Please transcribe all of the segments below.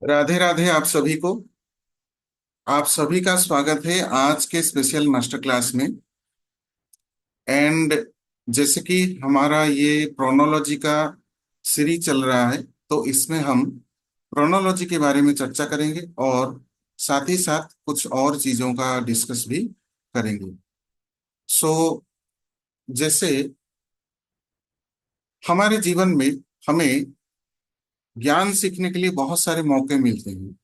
राधे राधे आप सभी को। आप सभी का स्वागत है आज के स्पेशल मास्टर क्लास में। एंड जैसे कि हमारा ये प्रोनोलॉजी का सीरीज चल रहा है, तो इसमें हम प्रोनोलॉजी के बारे में चर्चा करेंगे और साथ ही साथ कुछ और चीज़ों का डिस्कस भी करेंगे। सो जैसे हमारे जीवन में हमें ज्ञान सीखने के लिए बहुत सारे मौके मिलते हैं,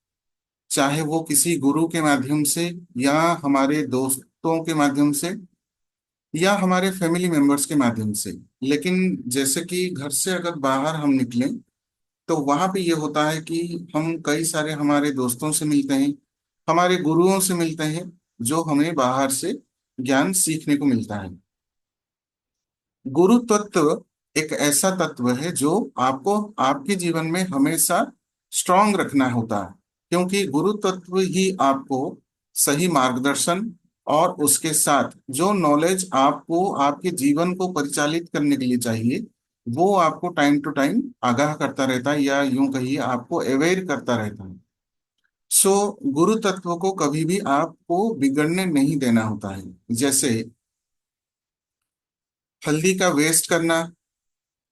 चाहे वो किसी गुरु के माध्यम से या हमारे दोस्तों के माध्यम से या हमारे फैमिली मेंबर्स के माध्यम से। लेकिन जैसे कि घर से अगर बाहर हम निकलें तो वहां पे ये होता है कि हम कई सारे हमारे दोस्तों से मिलते हैं, हमारे गुरुओं से मिलते हैं, जो हमें बाहर से ज्ञान सीखने को मिलता है। गुरु तत्व एक ऐसा तत्व है जो आपको आपके जीवन में हमेशा स्ट्रांग रखना होता है, क्योंकि गुरु तत्व ही आपको सही मार्गदर्शन और उसके साथ जो नॉलेज आपको आपके जीवन को परिचालित करने के लिए चाहिए, वो आपको टाइम टू टाइम आगाह करता रहता है, या यूं कहिए आपको अवेयर करता रहता है। सो गुरु तत्व को कभी भी आपको बिगड़ने नहीं देना होता है। जैसे हल्दी का वेस्ट करना,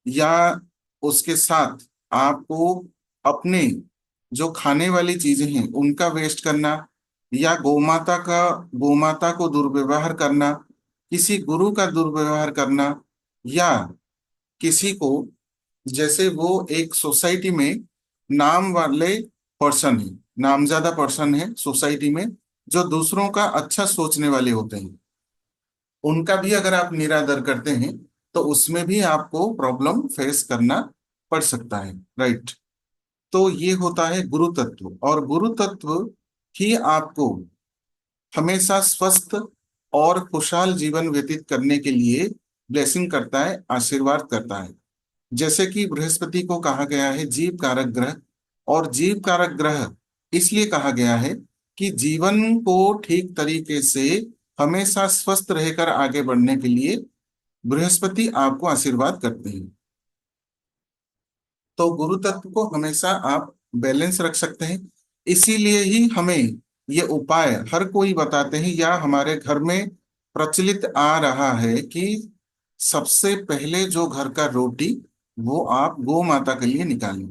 या उसके साथ आपको अपने जो खाने वाली चीजें हैं उनका वेस्ट करना, या गोमाता को दुर्व्यवहार करना, किसी गुरु का दुर्व्यवहार करना, या किसी को, जैसे वो एक सोसाइटी में नाम वाले पर्सन है, नामजादा पर्सन है सोसाइटी में, जो दूसरों का अच्छा सोचने वाले होते हैं, उनका भी अगर आप निरादर करते हैं तो उसमें भी आपको प्रॉब्लम फेस करना पड़ सकता है। राइट। तो ये होता है गुरु तत्व, और गुरु तत्व ही आपको हमेशा स्वस्थ और खुशहाल जीवन व्यतीत करने के लिए ब्लेसिंग करता है, आशीर्वाद करता है। जैसे कि बृहस्पति को कहा गया है जीव कारक ग्रह, और जीव कारक ग्रह इसलिए कहा गया है कि जीवन को ठीक तरीके से हमेशा स्वस्थ रहकर आगे बढ़ने के लिए बृहस्पति आपको आशीर्वाद करते हैं। तो गुरु तत्व को हमेशा आप बैलेंस रख सकते हैं। इसीलिए ही हमें ये उपाय हर कोई बताते हैं, या हमारे घर में प्रचलित आ रहा है कि सबसे पहले जो घर का रोटी वो आप गौ माता के लिए निकालें।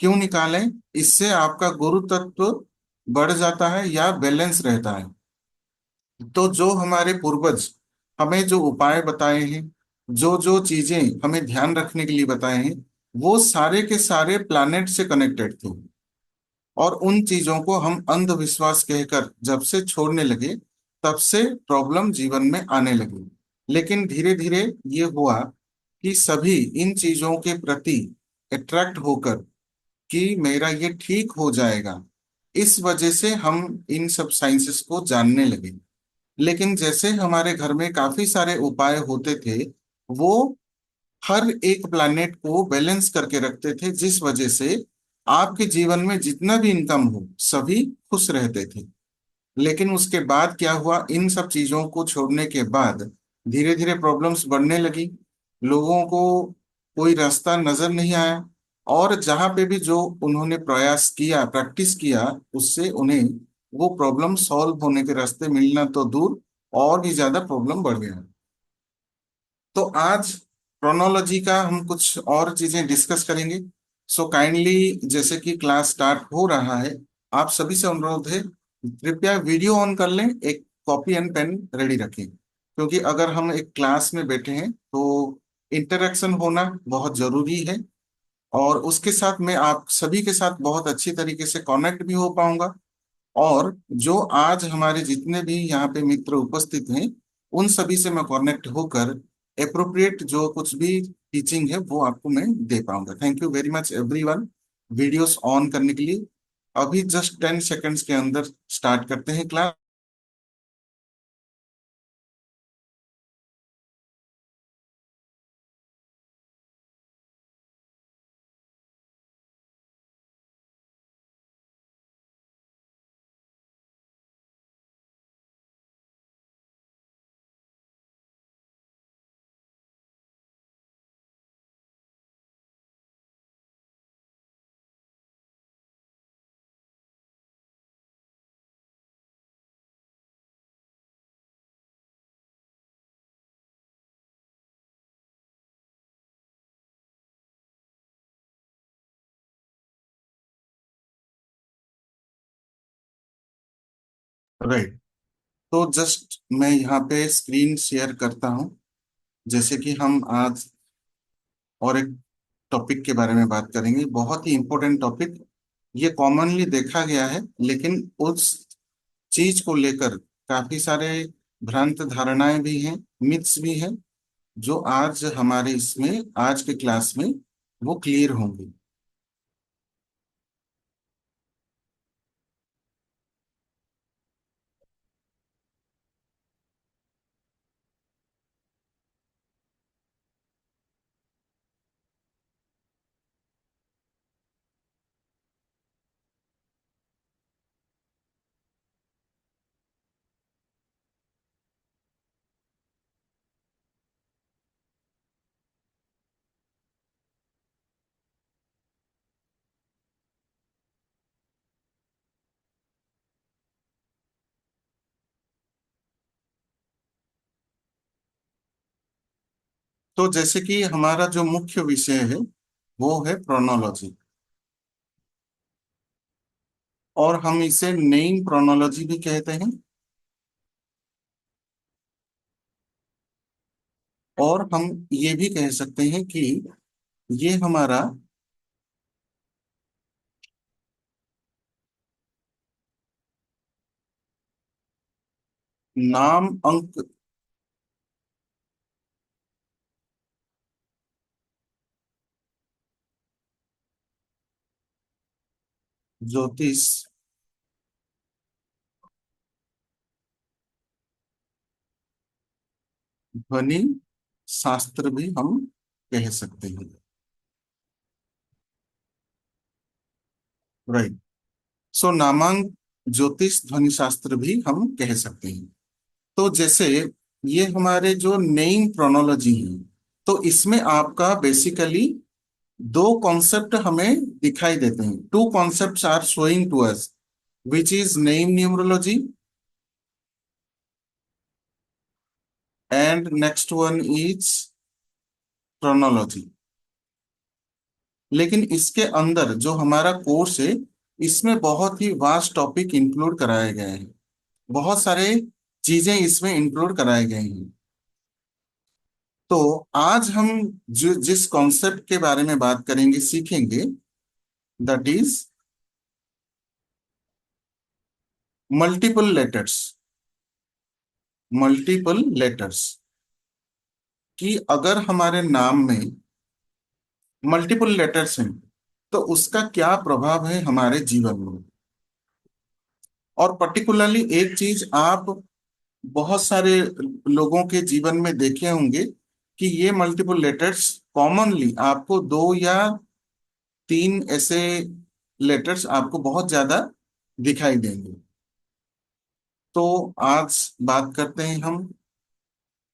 क्यों निकालें? इससे आपका गुरु तत्व बढ़ जाता है या बैलेंस रहता है। तो जो हमारे पूर्वज हमें जो उपाय बताए हैं, जो जो चीजें हमें ध्यान रखने के लिए बताए हैं, वो सारे के सारे प्लैनेट से कनेक्टेड थे। और उन चीजों को हम अंधविश्वास कहकर जब से छोड़ने लगे, तब से प्रॉब्लम जीवन में आने लगी। लेकिन धीरे धीरे ये हुआ कि सभी इन चीजों के प्रति अट्रैक्ट होकर कि मेरा ये ठीक हो जाएगा, इस वजह से हम इन सब साइंसेस को जानने लगे। लेकिन जैसे हमारे घर में काफी सारे उपाय होते थे, वो हर एक प्लैनेट को बैलेंस करके रखते थे, जिस वजह से आपके जीवन में जितना भी इनकम हो सभी खुश रहते थे। लेकिन उसके बाद क्या हुआ, इन सब चीजों को छोड़ने के बाद धीरे धीरे प्रॉब्लम्स बढ़ने लगी। लोगों को कोई रास्ता नजर नहीं आया, और जहां पे भी जो उन्होंने प्रयास किया, प्रैक्टिस किया, उससे उन्हें वो प्रॉब्लम सॉल्व होने के रास्ते मिलना तो दूर, और भी ज्यादा प्रॉब्लम बढ़ गया। तो आज क्रोनोलॉजी का हम कुछ और चीजें डिस्कस करेंगे। सो काइंडली, जैसे कि क्लास स्टार्ट हो रहा है, आप सभी से अनुरोध है कृपया वीडियो ऑन कर लें, एक कॉपी एंड पेन रेडी रखें, क्योंकि अगर हम एक क्लास में बैठे हैं तो इंटरेक्शन होना बहुत जरूरी है, और उसके साथ मैं आप सभी के साथ बहुत अच्छी तरीके से कनेक्ट भी हो पाऊंगा। और जो आज हमारे जितने भी यहाँ पे मित्र उपस्थित हैं, उन सभी से मैं कनेक्ट होकर अप्रोप्रिएट जो कुछ भी टीचिंग है वो आपको मैं दे पाऊंगा। Thank you very much everyone, videos on करने के लिए। अभी जस्ट 10 सेकंड्स के अंदर स्टार्ट करते हैं क्लास। राइट। तो जस्ट मैं यहाँ पे स्क्रीन शेयर करता हूँ। जैसे कि हम आज और एक टॉपिक के बारे में बात करेंगे, बहुत ही इंपॉर्टेंट टॉपिक। ये कॉमनली देखा गया है, लेकिन उस चीज को लेकर काफी सारे भ्रांत धारणाएं भी हैं, मिथ्स भी हैं, जो आज हमारे इसमें आज के क्लास में वो क्लियर होंगी। तो जैसे कि हमारा जो मुख्य विषय है वो है प्रोनोलॉजी, और हम इसे नेम प्रोनोलॉजी भी कहते हैं। और हम ये भी कह सकते हैं कि ये हमारा नाम अंक ज्योतिष ध्वनि शास्त्र भी हम कह सकते हैं। राइट। सो नामांक ज्योतिष ध्वनि शास्त्र भी हम कह सकते हैं। तो जैसे ये हमारे जो नेम प्रोनोलॉजी है, तो इसमें आपका बेसिकली दो कॉन्सेप्ट हमें दिखाई देते हैं। Two concepts are showing to us, which is name numerology and next one is pronology. लेकिन इसके अंदर जो हमारा कोर्स है, इसमें बहुत ही वास्ट टॉपिक इंक्लूड कराए गए हैं। बहुत सारे चीजें इसमें इंक्लूड कराए गए हैं। तो आज हम जो जिस कॉन्सेप्ट के बारे में बात करेंगे, सीखेंगे, that is multiple letters. Multiple letters कि अगर हमारे नाम में मल्टीपल लेटर्स हैं तो उसका क्या प्रभाव है हमारे जीवन में। और पर्टिकुलरली एक चीज आप बहुत सारे लोगों के जीवन में देखे होंगे कि ये मल्टीपल लेटर्स कॉमनली आपको दो या तीन ऐसे लेटर्स आपको बहुत ज्यादा दिखाई देंगे। तो आज बात करते हैं हम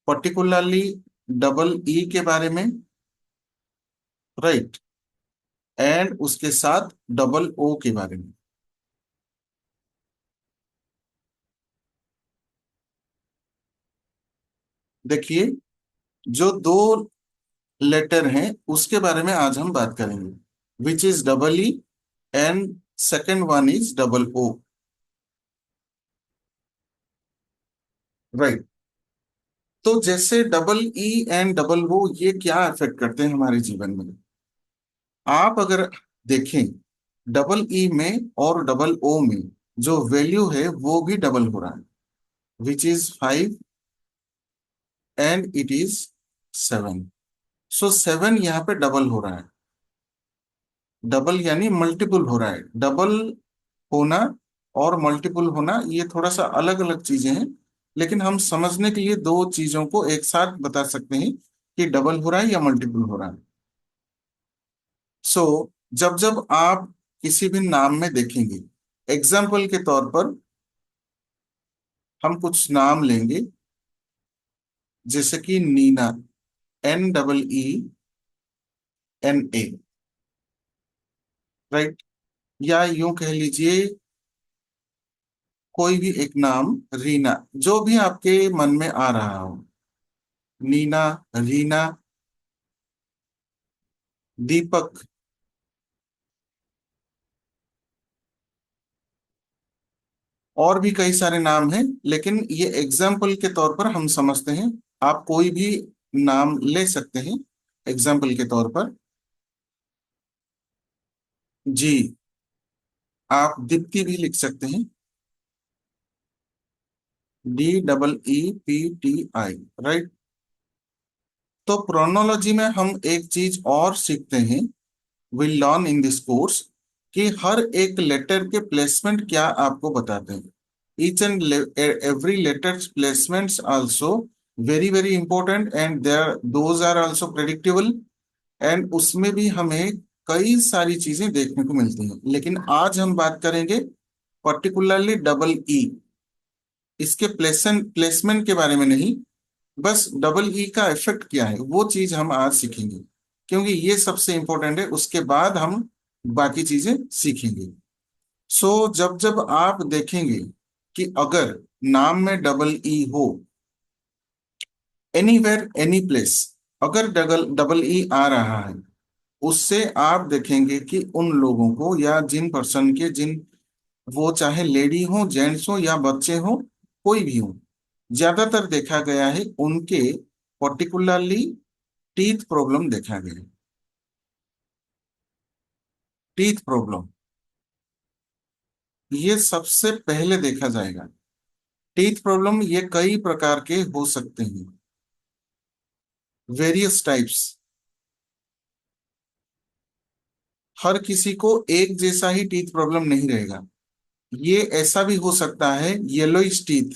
पर्टिकुलरली डबल ई के बारे में। राइट। एंड उसके साथ डबल ओ के बारे में। देखिए, जो दो लेटर हैं उसके बारे में आज हम बात करेंगे, which is double E and second one is double O. Right. तो जैसे double E and double O ये क्या इफेक्ट करते हैं हमारे जीवन में। आप अगर देखें, डबल ई में और डबल ओ में जो वैल्यू है वो भी डबल हो रहा है, which is 5 and it is 7। सो 7 यहाँ पे डबल हो रहा है। डबल यानी मल्टीपल हो रहा है। डबल होना और मल्टीपल होना ये थोड़ा सा अलग अलग चीजें हैं, लेकिन हम समझने के लिए दो चीजों को एक साथ बता सकते हैं कि डबल हो रहा है या मल्टीपल हो रहा है। सो जब जब आप किसी भी नाम में देखेंगे, एग्जाम्पल के तौर पर हम कुछ नाम लेंगे, जैसे कि नीना, NEENA। राइट। या यूं कह लीजिए कोई भी एक नाम, रीना, जो भी आपके मन में आ रहा हो, नीना, रीना, दीपक। और भी कई सारे नाम हैं, लेकिन ये एग्जाम्पल के तौर पर हम समझते हैं। आप कोई भी नाम ले सकते हैं एग्जाम्पल के तौर पर। जी, आप दीप्ति भी लिख सकते हैं, DEEPTI, राइट। तो प्रोनोलॉजी में हम एक चीज और सीखते हैं, will learn in this course, कि हर एक लेटर के प्लेसमेंट क्या आपको बताते हैं। Each and every letter placements also very very important, and there those are also predictable. And उसमें भी हमें कई सारी चीजें देखने को मिलती हैं, लेकिन आज हम बात करेंगे पर्टिकुलरली डबल ई, इसके प्लेसमेंट के बारे में नहीं, बस डबल ई का इफेक्ट क्या है वो चीज हम आज सीखेंगे, क्योंकि ये सबसे इंपॉर्टेंट है। उसके बाद हम बाकी चीजें सीखेंगे। सो जब जब आप देखेंगे कि अगर नाम में डबल ई हो, एनीवेयर एनी प्लेस, अगर डबल डबल ई आ रहा है, उससे आप देखेंगे कि उन लोगों को या जिन पर्सन के, जिन, वो चाहे लेडी हो, जेंट्स हो या बच्चे हो, कोई भी हो, ज्यादातर देखा गया है उनके पर्टिकुलरली टीथ प्रॉब्लम देखा गया है। टीथ प्रॉब्लम ये सबसे पहले देखा जाएगा। टीथ प्रॉब्लम ये कई प्रकार के हो सकते हैं, वेरियस टाइप्स। हर किसी को एक जैसा ही टीथ प्रॉब्लम नहीं रहेगा। ये ऐसा भी हो सकता है येलोइश टीथ,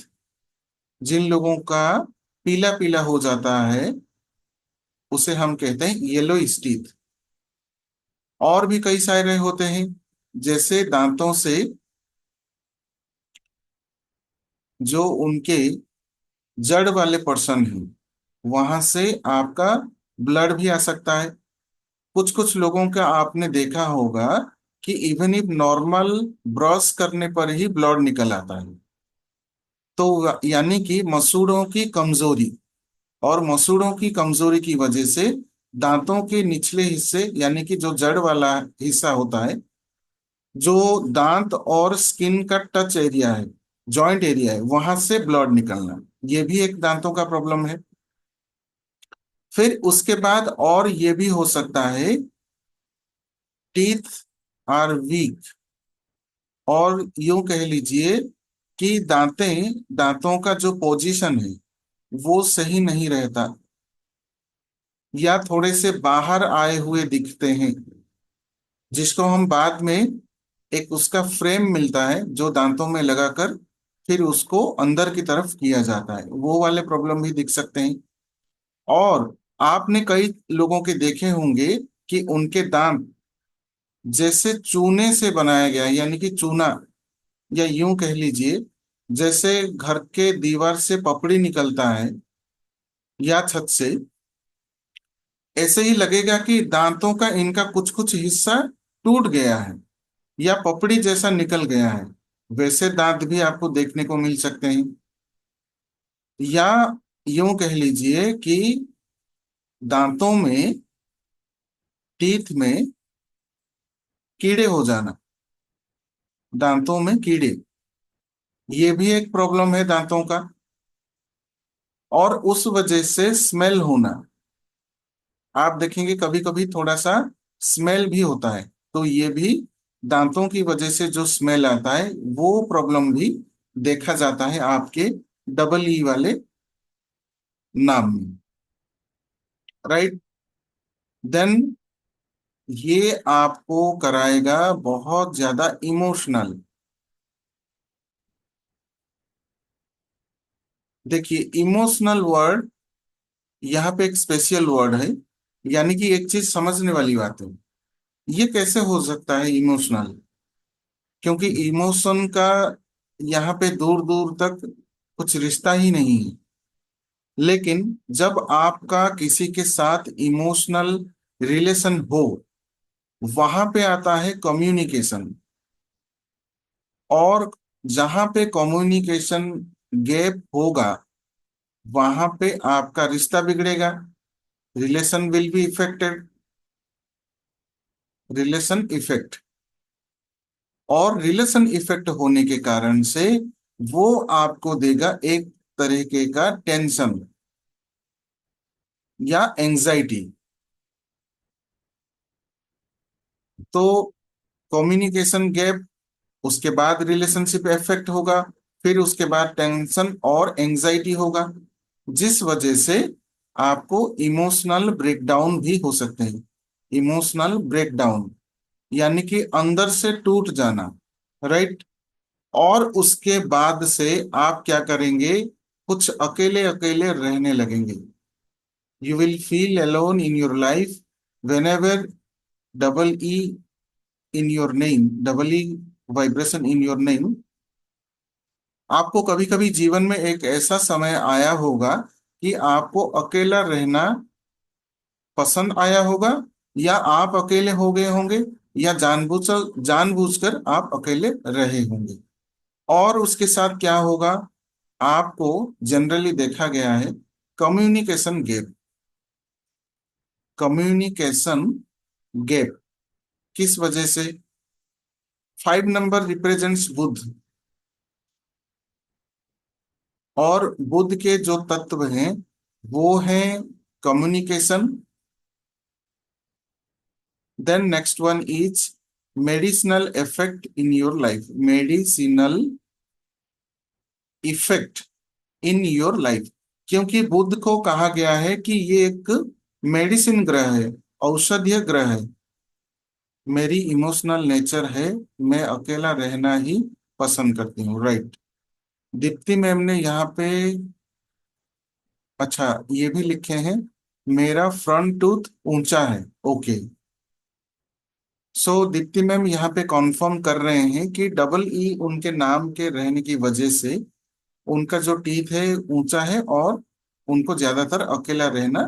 जिन लोगों का पीला पीला हो जाता है, उसे हम कहते हैं येलोइश टीथ। और भी कई सारे होते हैं, जैसे दांतों से जो उनके जड़ वाले पर्सन हैं, वहां से आपका ब्लड भी आ सकता है। कुछ कुछ लोगों का आपने देखा होगा कि इवन इफ नॉर्मल ब्रश करने पर ही ब्लड निकल आता है। तो यानी कि मसूड़ों की कमजोरी, और मसूड़ों की कमजोरी की वजह से दांतों के निचले हिस्से, यानी कि जो जड़ वाला हिस्सा होता है, जो दांत और स्किन का टच एरिया है, जॉइंट एरिया है, वहां से ब्लड निकलना, ये भी एक दांतों का प्रॉब्लम है। फिर उसके बाद और ये भी हो सकता है, टीथ आर वीक, और यूं कह लीजिए कि दांतों का जो पोजीशन है वो सही नहीं रहता, या थोड़े से बाहर आए हुए दिखते हैं, जिसको हम बाद में एक उसका फ्रेम मिलता है जो दांतों में लगाकर फिर उसको अंदर की तरफ किया जाता है, वो वाले प्रॉब्लम भी दिख सकते हैं। और आपने कई लोगों के देखे होंगे कि उनके दांत जैसे चूने से बनाया गया है, यानी कि चूना, या यूं कह लीजिए जैसे घर के दीवार से पपड़ी निकलता है या छत से, ऐसे ही लगेगा कि दांतों का इनका कुछ कुछ हिस्सा टूट गया है या पपड़ी जैसा निकल गया है। वैसे दांत भी आपको देखने को मिल सकते हैं। या यूं कह लीजिए कि दांतों में, टीथ में कीड़े हो जाना, दांतों में कीड़े, ये भी एक प्रॉब्लम है दांतों का। और उस वजह से स्मेल होना, आप देखेंगे कभी कभी थोड़ा सा स्मेल भी होता है, तो ये भी दांतों की वजह से जो स्मेल आता है वो प्रॉब्लम भी देखा जाता है आपके डबल ई वाले नाम में, राइट। देन ये आपको कराएगा बहुत ज्यादा इमोशनल। देखिए, इमोशनल वर्ड यहाँ पे एक स्पेशल वर्ड है, यानी कि एक चीज समझने वाली बात है। ये कैसे हो सकता है इमोशनल, क्योंकि इमोशन का यहाँ पे दूर दूर तक कुछ रिश्ता ही नहीं है। लेकिन जब आपका किसी के साथ इमोशनल रिलेशन हो, वहां पे आता है कम्युनिकेशन। और जहां पे कम्युनिकेशन गैप होगा, वहां पे आपका रिश्ता बिगड़ेगा, relation will be affected, relation effect. और रिलेशन इफेक्ट होने के कारण से वो आपको देगा एक तरीके का टेंशन या एंजाइटी। तो कम्युनिकेशन गैप, उसके बाद रिलेशनशिप इफेक्ट होगा, फिर उसके बाद टेंशन और एंजाइटी होगा, जिस वजह से आपको इमोशनल ब्रेकडाउन भी हो सकते हैं। इमोशनल ब्रेकडाउन यानी कि अंदर से टूट जाना, राइट। और उसके बाद से आप क्या करेंगे, कुछ अकेले अकेले रहने लगेंगे। You will feel alone in your life when ever double E in your name, double E vibration in your name. आपको कभी कभी जीवन में एक ऐसा समय आया होगा कि आपको अकेला रहना पसंद आया होगा, या आप अकेले हो गए होंगे, या जानबूझकर आप अकेले रहे होंगे। और उसके साथ क्या होगा, आपको जनरली देखा गया है कम्युनिकेशन गैप। कम्युनिकेशन गैप किस वजह से? 5 नंबर रिप्रेजेंट्स बुध, और बुध के जो तत्व हैं वो हैं communication. Then next one is medicinal effect in your life, medicinal effect in your life. क्योंकि बुध को कहा गया है कि ये एक मेडिसिन ग्रह है, औषधीय ग्रह है। मेरी इमोशनल नेचर है, मैं अकेला रहना ही पसंद करती हूँ, राइट। दीप्ति मैम ने यहाँ पे अच्छा ये भी लिखे हैं, मेरा फ्रंट टूथ ऊंचा है, ओके। सो दीप्ति मैम यहाँ पे कॉन्फर्म कर रहे हैं कि डबल ई उनके नाम के रहने की वजह से उनका जो टीथ है ऊंचा है, और उनको ज्यादातर अकेला रहना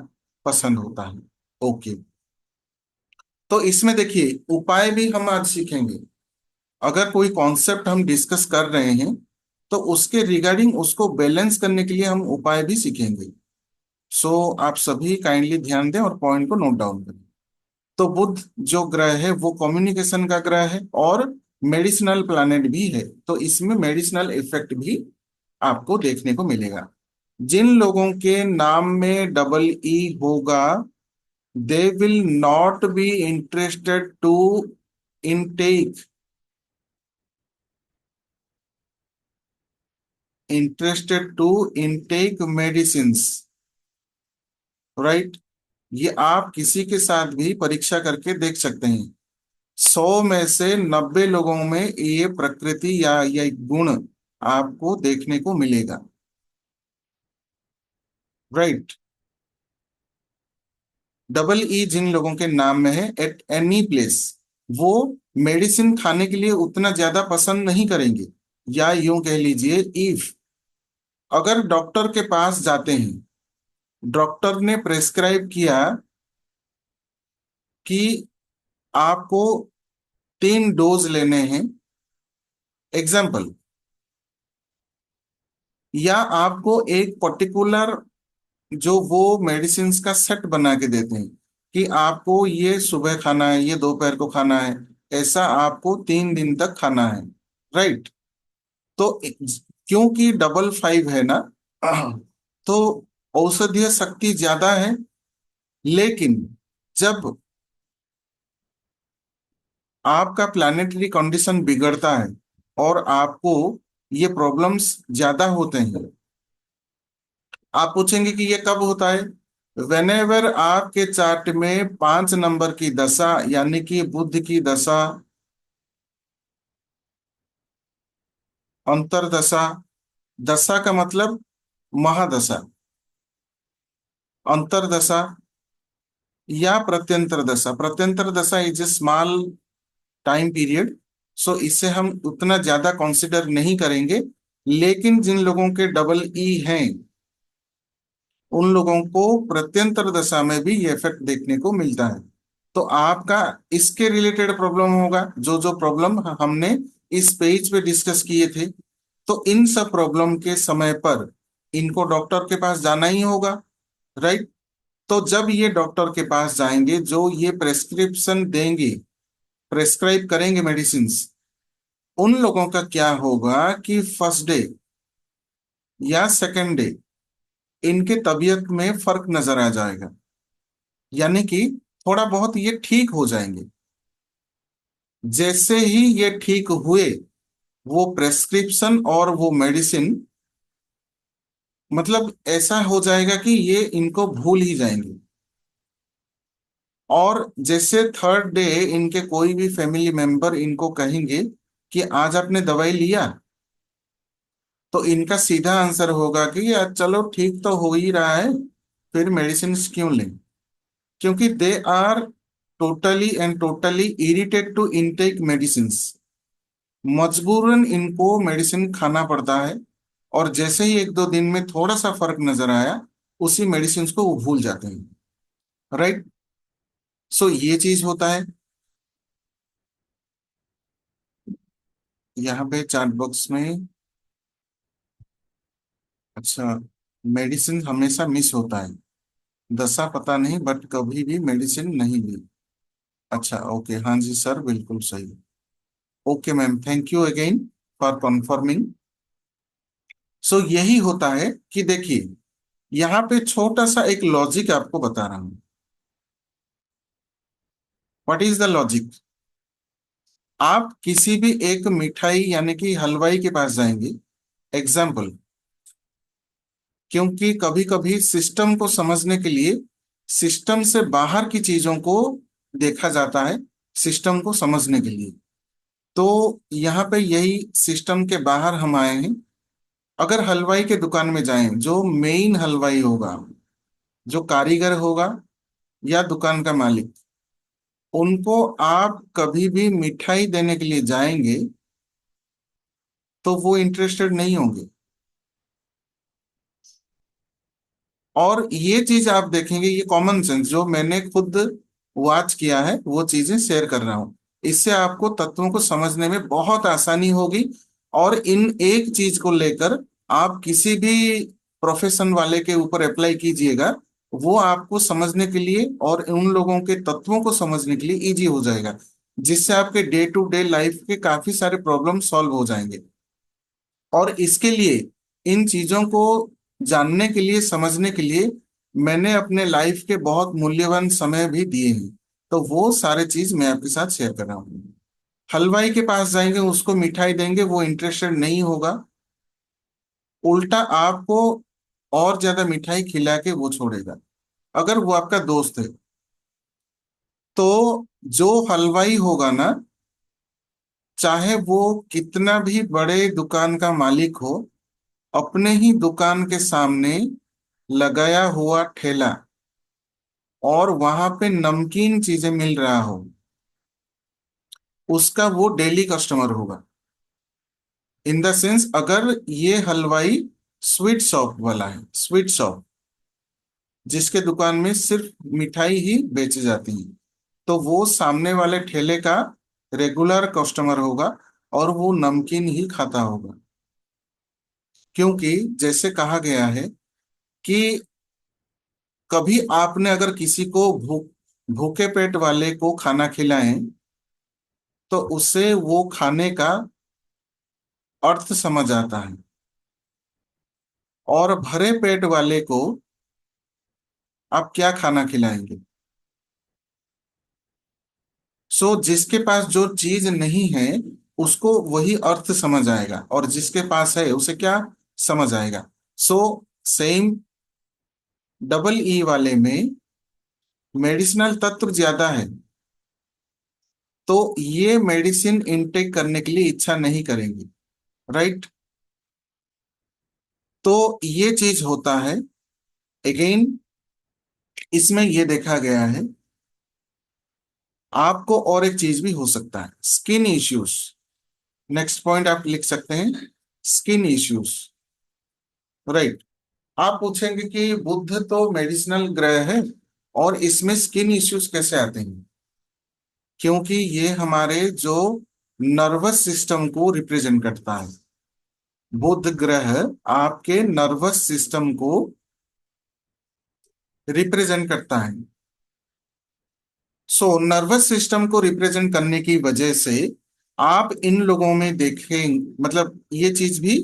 पसंद होता है, ओके। तो इसमें देखिए उपाय भी हम आज सीखेंगे। अगर कोई कॉन्सेप्ट हम डिस्कस कर रहे हैं तो उसके रिगार्डिंग उसको बैलेंस करने के लिए हम उपाय भी सीखेंगे। सो आप सभी काइंडली ध्यान दें और पॉइंट को नोट डाउन करें। तो बुध जो ग्रह है वो कम्युनिकेशन का ग्रह है और मेडिसिनल प्लैनेट भी है, तो इसमें मेडिसिनल इफेक्ट भी आपको देखने को मिलेगा। जिन लोगों के नाम में डबल ई होगा, they will not be interested to intake medicine, right. ये आप किसी के साथ भी परीक्षा करके देख सकते हैं। 100 में से 90 लोगों में ये प्रकृति या ये गुण आपको देखने को मिलेगा, राइट। डबल ई जिन लोगों के नाम में है, एट एनी प्लेस वो मेडिसिन खाने के लिए उतना ज्यादा पसंद नहीं करेंगे। या यूं कह लीजिए, इफ अगर डॉक्टर के पास जाते हैं, डॉक्टर ने प्रेस्क्राइब किया कि आपको 3 डोज लेने हैं, एग्जाम्पल, या आपको एक पर्टिकुलर जो वो मेडिसिन का सेट बना के देते हैं कि आपको ये सुबह खाना है, ये दोपहर को खाना है, ऐसा आपको 3 दिन तक खाना है, राइट। तो क्योंकि डबल 5 है ना, तो औषधीय शक्ति ज्यादा है। लेकिन जब आपका प्लानिटरी कंडीशन बिगड़ता है और आपको ये प्रॉब्लम्स ज्यादा होते हैं, आप पूछेंगे कि ये कब होता है। वेनेवर आपके चार्ट में 5 नंबर की दशा यानी कि बुध की दशा, अंतरदशा, दशा का मतलब महादशा, अंतरदशा या प्रत्यंतर दशा। प्रत्यंतर दशा is a small time period, so इसे हम उतना ज्यादा कंसिडर नहीं करेंगे। लेकिन जिन लोगों के डबल ई हैं उन लोगों को प्रत्यंतर दशा में भी ये इफेक्ट देखने को मिलता है। तो आपका इसके रिलेटेड प्रॉब्लम होगा, जो जो प्रॉब्लम हमने इस पेज पे डिस्कस किए थे। तो इन सब प्रॉब्लम के समय पर इनको डॉक्टर के पास जाना ही होगा, राइट। तो जब ये डॉक्टर के पास जाएंगे, जो ये प्रेस्क्रिप्शन देंगे, प्रेस्क्राइब करेंगे मेडिसिन, उन लोगों का क्या होगा कि फर्स्ट डे या सेकंड डे इनके तबीयत में फर्क नजर आ जाएगा, यानी कि थोड़ा बहुत ये ठीक हो जाएंगे। जैसे ही ये ठीक हुए, वो प्रेस्क्रिप्शन और वो मेडिसिन, मतलब ऐसा हो जाएगा कि ये इनको भूल ही जाएंगे। और जैसे थर्ड डे इनके कोई भी फैमिली मेंबर इनको कहेंगे कि आज आपने दवाई लिया, तो इनका सीधा आंसर होगा कि यार चलो ठीक तो हो ही रहा है, फिर मेडिसिन क्यों लें। क्योंकि they are totally irritated to intake medicine. मजबूरन इनको मेडिसिन खाना पड़ता है, और जैसे ही एक दो दिन में थोड़ा सा फर्क नजर आया, उसी मेडिसिन को वो भूल जाते हैं। राइट। सो ये चीज होता है। यहाँ पे चार्ट बॉक्स में, अच्छा, मेडिसिन हमेशा मिस होता है, दशा पता नहीं बट कभी भी मेडिसिन नहीं ली। अच्छा, ओके, हाँ जी सर, बिल्कुल सही। Okay ma'am, thank you again for confirming. So यही होता है कि देखिए, यहाँ पे छोटा सा एक लॉजिक आपको बता रहा हूं। What is the logic? आप किसी भी एक मिठाई यानी कि हलवाई के पास जाएंगे, एग्जाम्पल, क्योंकि कभी कभी सिस्टम को समझने के लिए सिस्टम से बाहर की चीजों को देखा जाता है, सिस्टम को समझने के लिए। तो यहाँ पे यही सिस्टम के बाहर हम आए हैं। अगर हलवाई के दुकान में जाएं, जो मेन हलवाई होगा, जो कारीगर होगा या दुकान का मालिक, उनको आप कभी भी मिठाई देने के लिए जाएंगे तो वो इंटरेस्टेड नहीं होंगे। और ये चीज आप देखेंगे, ये कॉमन सेंस जो मैंने खुद वॉच किया है, वो चीजें शेयर कर रहा हूं। इससे आपको तत्वों को समझने में बहुत आसानी होगी। और इन एक चीज को लेकर आप किसी भी प्रोफेशन वाले के ऊपर अप्लाई कीजिएगा, वो आपको समझने के लिए और उन लोगों के तत्वों को समझने के लिए इजी हो जाएगा, जिससे आपके डे टू डे लाइफ के काफी सारे प्रॉब्लम सॉल्व हो जाएंगे। और इसके लिए, इन चीजों को जानने के लिए, समझने के लिए, मैंने अपने लाइफ के बहुत मूल्यवान समय भी दिए हैं। तो वो सारे चीज मैं आपके साथ शेयर कर रहा हूँ। हलवाई के पास जाएंगे, उसको मिठाई देंगे, वो इंटरेस्टेड नहीं होगा, उल्टा आपको और ज्यादा मिठाई खिला के वो छोड़ेगा। अगर वो आपका दोस्त है, तो जो हलवाई होगा ना, चाहे वो कितना भी बड़े दुकान का मालिक हो, अपने ही दुकान के सामने लगाया हुआ ठेला और वहां पे नमकीन चीजें मिल रहा हो, उसका वो डेली कस्टमर होगा। इन द सेंस, अगर ये हलवाई स्वीट शॉप वाला है, स्वीट शॉप जिसके दुकान में सिर्फ मिठाई ही बेची जाती है, तो वो सामने वाले ठेले का रेगुलर कस्टमर होगा और वो नमकीन ही खाता होगा। क्योंकि जैसे कहा गया है कि कभी आपने अगर किसी को भूखे पेट वाले को खाना खिलाएं, तो उसे वो खाने का अर्थ समझ आता है। और भरे पेट वाले को आप क्या खाना खिलाएंगे? सो जिसके पास जो चीज नहीं है, उसको वही अर्थ समझ आएगा, और जिसके पास है उसे क्या समझ आएगा? सो सेम, डबल ई वाले में मेडिसिनल तत्व ज्यादा है, तो ये मेडिसिन इनटेक करने के लिए इच्छा नहीं करेंगे। राइट। तो ये चीज होता है। अगेन, इसमें ये देखा गया है, आपको और एक चीज भी हो सकता है, स्किन इश्यूज। नेक्स्ट पॉइंट आप लिख सकते हैं, स्किन इश्यूज। राइट। आप पूछेंगे कि बुध तो मेडिसिनल ग्रह है, और इसमें स्किन इश्यूज कैसे आते हैं? क्योंकि ये हमारे जो नर्वस सिस्टम को रिप्रेजेंट करता है। बुध ग्रह आपके नर्वस सिस्टम को रिप्रेजेंट करता है। सो नर्वस सिस्टम को रिप्रेजेंट करने की वजह से आप इन लोगों में देखें, मतलब ये चीज भी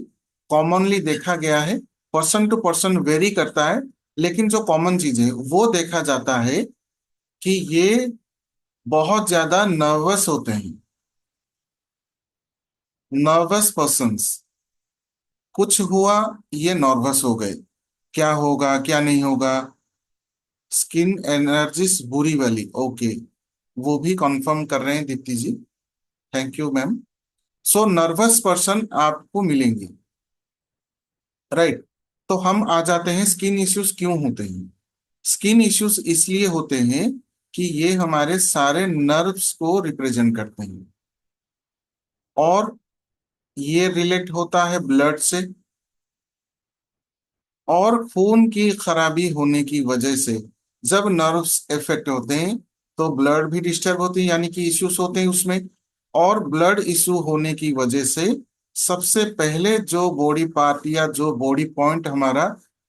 कॉमनली देखा गया है, पर्सन टू पर्सन वेरी करता है, लेकिन जो कॉमन चीज है वो देखा जाता है कि ये बहुत ज्यादा नर्वस होते हैं। नर्वस पर्सन्स, कुछ हुआ, ये नर्वस हो गए, क्या होगा क्या नहीं होगा। स्किन एनर्जीज बुरी वाली, ओके, वो भी कंफर्म कर रहे हैं Deepti ji, thank you ma'am. So nervous person आपको मिलेंगे, राइट। तो हम आ जाते हैं स्किन इश्यूज क्यों होते हैं। स्किन इश्यूज इसलिए होते हैं कि ये हमारे सारे नर्व्स को रिप्रेजेंट करते हैं, और ये रिलेट होता है ब्लड से, और खून की खराबी होने की वजह से जब नर्व्स इफेक्ट होते हैं तो ब्लड भी डिस्टर्ब होती है, यानी कि इश्यूज होते हैं उसमें। और ब्लड इशू होने की वजह से सबसे पहले जो बॉडी पार्ट या जो बॉडी पॉइंट हमारा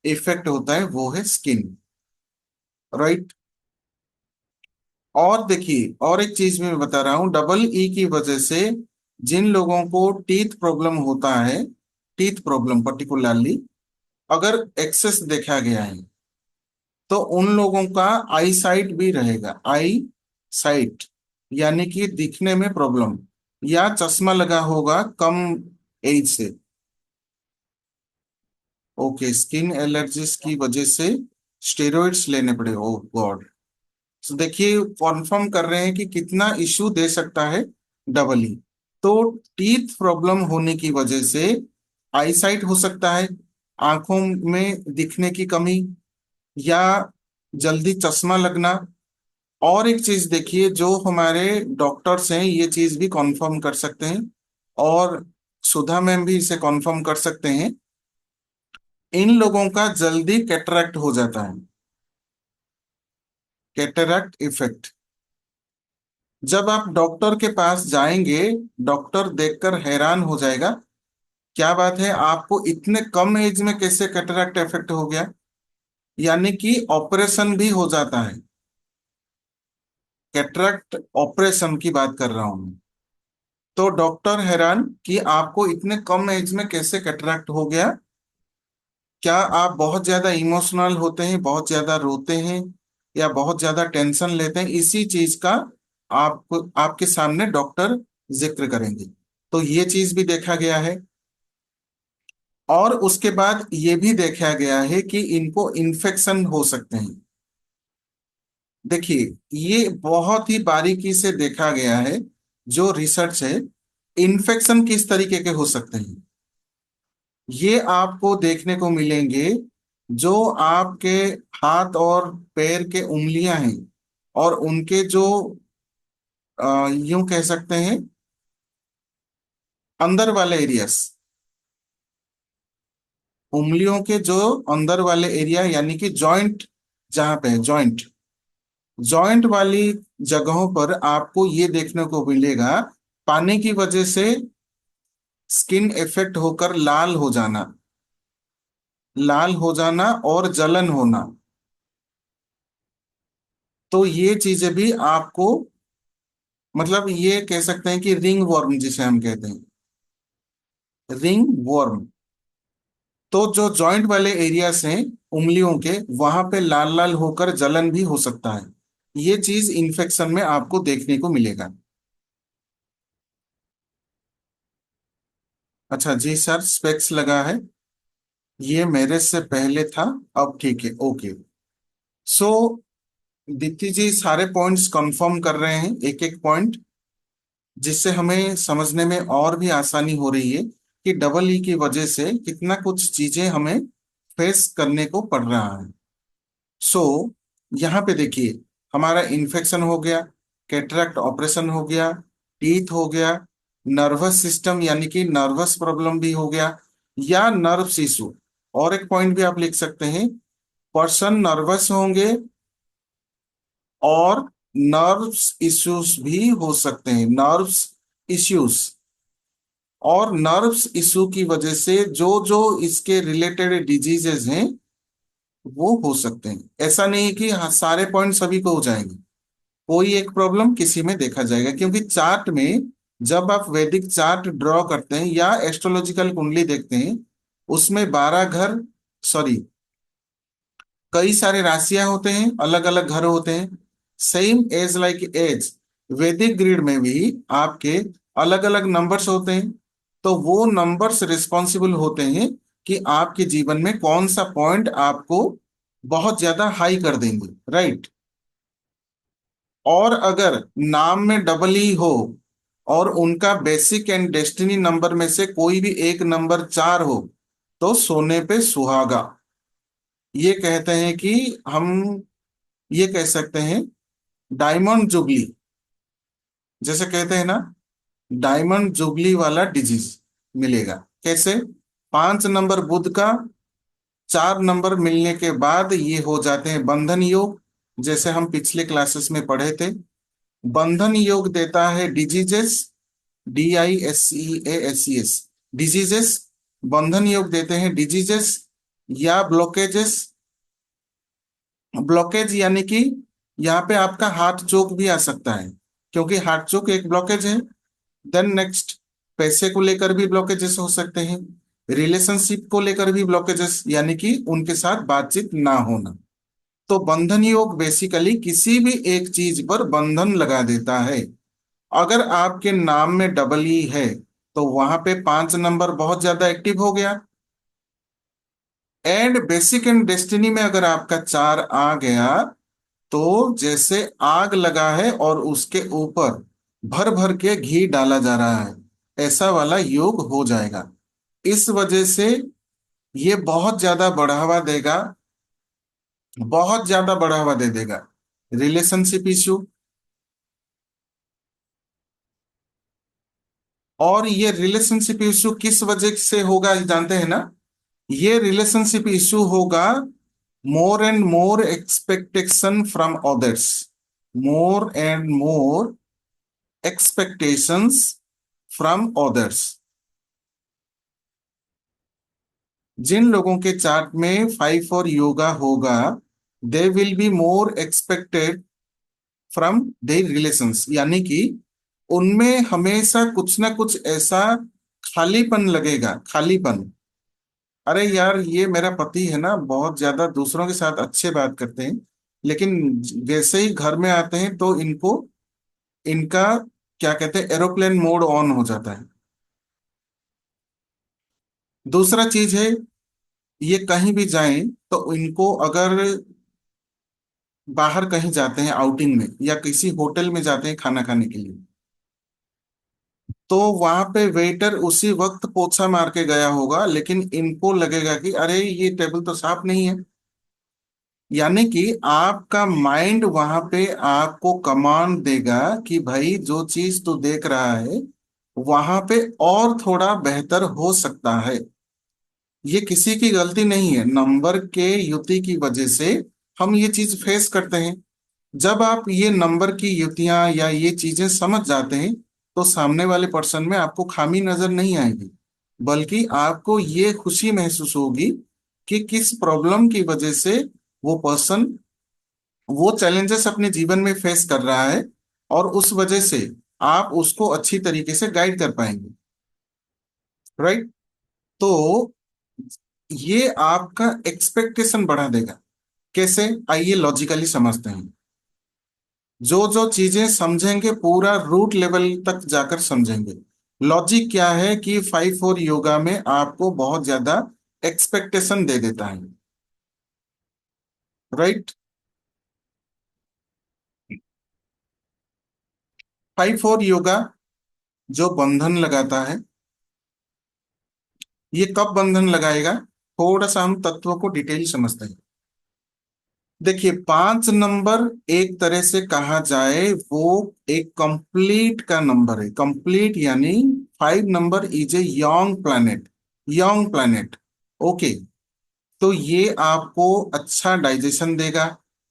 इफेक्ट होता है वो है स्किन, राइट। और देखिए, और एक चीज मैं बता रहा हूं, डबल ई की वजह से जिन लोगों को टीथ प्रॉब्लम होता है, टीथ प्रॉब्लम पर्टिकुलरली अगर एक्सेस देखा गया है, तो उन लोगों का आई साइट भी रहेगा, आई साइट, यानी कि दिखने में प्रॉब्लम, या चश्मा लगा होगा कम एज से। ओके, स्किन एलर्जीज की वजह से स्टेरॉइड्स लेने पड़े, ओ गॉड। तो देखिए, कॉन्फर्म कर रहे हैं कि कितना इश्यू दे सकता है डबल ई। तो टीथ प्रॉब्लम होने की वजह से आई साइट हो सकता है, आंखों में दिखने की कमी, या जल्दी चश्मा लगना। और एक चीज देखिए, जो हमारे डॉक्टर्स हैं ये चीज भी कॉन्फर्म कर सकते हैं, और सुधा मैम भी इसे कॉन्फर्म कर सकते हैं, इन लोगों का जल्दी कैटरैक्ट हो जाता है, कैटरैक्ट इफेक्ट। जब आप डॉक्टर के पास जाएंगे, डॉक्टर देखकर हैरान हो जाएगा, क्या बात है, आपको इतने कम एज में कैसे कैटरैक्ट इफेक्ट हो गया। यानी कि ऑपरेशन भी हो जाता है, कैटरैक्ट ऑपरेशन की बात कर रहा हूं मैं। तो डॉक्टर हैरान कि आपको इतने कम एज में कैसे कैटरैक्ट हो गया। क्या आप बहुत ज्यादा इमोशनल होते हैं, बहुत ज्यादा रोते हैं, या बहुत ज्यादा टेंशन लेते हैं, इसी चीज का आपको आपके सामने डॉक्टर जिक्र करेंगे। तो ये चीज भी देखा गया है। और उसके बाद ये भी देखा गया है कि इनको इन्फेक्शन हो सकते हैं। देखिए, ये बहुत ही बारीकी से देखा गया है, जो रिसर्च है, इन्फेक्शन किस तरीके के हो सकते हैं ये आपको देखने को मिलेंगे। जो आपके हाथ और पैर के उंगलियां हैं, और उनके जो यूं कह सकते हैं अंदर वाले एरियाज, उंगलियों के जो अंदर वाले एरिया, यानी कि जॉइंट, जहां पे जॉइंट, जॉइंट वाली जगहों पर आपको ये देखने को मिलेगा, पानी की वजह से स्किन इफेक्ट होकर लाल हो जाना, लाल हो जाना और जलन होना। तो ये चीजें भी आपको, मतलब ये कह सकते हैं कि रिंग वर्म जिसे हम कहते हैं, रिंग वर्म। तो जो जॉइंट वाले एरियाज हैं उंगलियों के, वहां पे लाल लाल होकर जलन भी हो सकता है। ये चीज इन्फेक्शन में आपको देखने को मिलेगा। अच्छा जी सर, स्पेक्स लगा है, ये मेरे से पहले था, अब ठीक है, ओके। सो दीप्ति जी सारे पॉइंट्स कंफर्म कर रहे हैं, एक एक पॉइंट, जिससे हमें समझने में और भी आसानी हो रही है कि डबल ई की वजह से कितना कुछ चीजें हमें फेस करने को पड़ रहा है। सो यहाँ पे देखिए, हमारा इन्फेक्शन हो गया, कैटरेक्ट ऑपरेशन हो गया, टीथ हो गया, नर्वस सिस्टम यानी कि नर्वस प्रॉब्लम भी हो गया, या नर्व इशू। और एक पॉइंट भी आप लिख सकते हैं, पर्सन नर्वस होंगे और नर्व्स इश्यूज भी हो सकते हैं, नर्व्स इश्यूज। और नर्व्स इशू की वजह से जो जो इसके रिलेटेड डिजीजेस हैं वो हो सकते हैं। ऐसा नहीं है कि हाँ सारे पॉइंट सभी को हो जाएंगे, कोई एक प्रॉब्लम किसी में देखा जाएगा, क्योंकि चार्ट में जब आप वैदिक चार्ट ड्रॉ करते हैं या एस्ट्रोलॉजिकल कुंडली देखते हैं, उसमें 12 घर, सॉरी, कई सारे राशियां होते हैं, अलग अलग घर होते हैं। सेम एज लाइक एज, वैदिक ग्रिड में भी आपके अलग अलग नंबर्स होते हैं। तो वो नंबर्स रिस्पॉन्सिबल होते हैं कि आपके जीवन में कौन सा पॉइंट आपको बहुत ज्यादा हाई कर देंगे, राइट। और अगर नाम में डबल ई हो और उनका बेसिक एंड डेस्टिनी नंबर में से कोई भी एक नंबर 4 हो, तो सोने पे सुहागा। ये कहते हैं कि हम ये कह सकते हैं डायमंड जुबली, जैसे कहते हैं ना, डायमंड जुबली वाला डिजीज मिलेगा। कैसे? 5 नंबर बुध का, 4 नंबर मिलने के बाद ये हो जाते हैं बंधन योग, जैसे हम पिछले क्लासेस में पढ़े थे। बंधन योग देता है डिजीजेस, DISEASES, डिजीजेस। बंधन योग देते हैं डिजीजेस या ब्लॉकेजेस। ब्लॉकेज यानी कि यहाँ पे आपका हार्ट चोक भी आ सकता है, क्योंकि हार्ट चोक एक ब्लॉकेज है। देन नेक्स्ट, पैसे को लेकर भी ब्लॉकेजेस हो सकते हैं। रिलेशनशिप को लेकर भी ब्लॉकेजेस, यानी कि उनके साथ बातचीत ना होना। तो बंधन योग बेसिकली किसी भी एक चीज पर बंधन लगा देता है। अगर आपके नाम में डबल ई है, तो वहां पे 5 नंबर बहुत ज्यादा एक्टिव हो गया। एंड बेसिक एंड डेस्टिनी में अगर आपका 4 आ गया, तो जैसे आग लगा है और उसके ऊपर भर भर के घी डाला जा रहा है, ऐसा वाला योग हो जाएगा। इस वजह से ये बहुत ज्यादा बढ़ावा देगा, बहुत ज्यादा बढ़ावा दे देगा रिलेशनशिप इश्यू। और ये रिलेशनशिप इश्यू किस वजह से होगा, जानते हैं ना? ये रिलेशनशिप इश्यू होगा more and more expectation from others, more and more expectations from others. जिन लोगों के चार्ट में 5 और योगा होगा, they will be more expected from their relations, यानी कि उनमें हमेशा कुछ ना कुछ ऐसा खालीपन लगेगा, खालीपन। अरे यार, ये मेरा पति है ना, बहुत ज्यादा दूसरों के साथ अच्छे बात करते हैं, लेकिन जैसे ही घर में आते हैं तो इनको, इनका क्या कहते हैं, एरोप्लेन मोड ऑन हो जाता है। दूसरा चीज है, ये कहीं भी जाएं तो इनको अगर बाहर कहीं जाते हैं आउटिंग में या किसी होटल में जाते हैं खाना खाने के लिए, तो वहां पे वेटर उसी वक्त पोछा मार के गया होगा, लेकिन इनको लगेगा कि अरे ये टेबल तो साफ नहीं है। यानी कि आपका माइंड वहां पे आपको कमांड देगा कि भाई जो चीज तू देख रहा है वहां पे और थोड़ा बेहतर हो सकता है। ये किसी की गलती नहीं है, नंबर के युति की वजह से हम ये चीज फेस करते हैं। जब आप ये नंबर की युतियां या ये चीजें समझ जाते हैं, तो सामने वाले पर्सन में आपको खामी नजर नहीं आएगी, बल्कि आपको ये खुशी महसूस होगी कि किस प्रॉब्लम की वजह से वो पर्सन वो चैलेंजेस अपने जीवन में फेस कर रहा है, और उस वजह से आप उसको अच्छी तरीके से गाइड कर पाएंगे, राइट। तो ये आपका एक्सपेक्टेशन बढ़ा देगा। कैसे? आइए लॉजिकली समझते हैं। जो जो चीजें समझेंगे पूरा रूट लेवल तक जाकर समझेंगे। लॉजिक क्या है कि 5 और योगा में आपको बहुत ज्यादा एक्सपेक्टेशन दे देता है, राइट। 5 और योगा जो बंधन लगाता है, ये कब बंधन लगाएगा? थोड़ा सा हम तत्व को डिटेल समझते हैं। देखिए, 5 नंबर एक तरह से कहा जाए वो एक कंप्लीट का नंबर है। कंप्लीट यानी 5 number is a young planet, young planet. Okay. तो ये आपको अच्छा डाइजेशन देगा,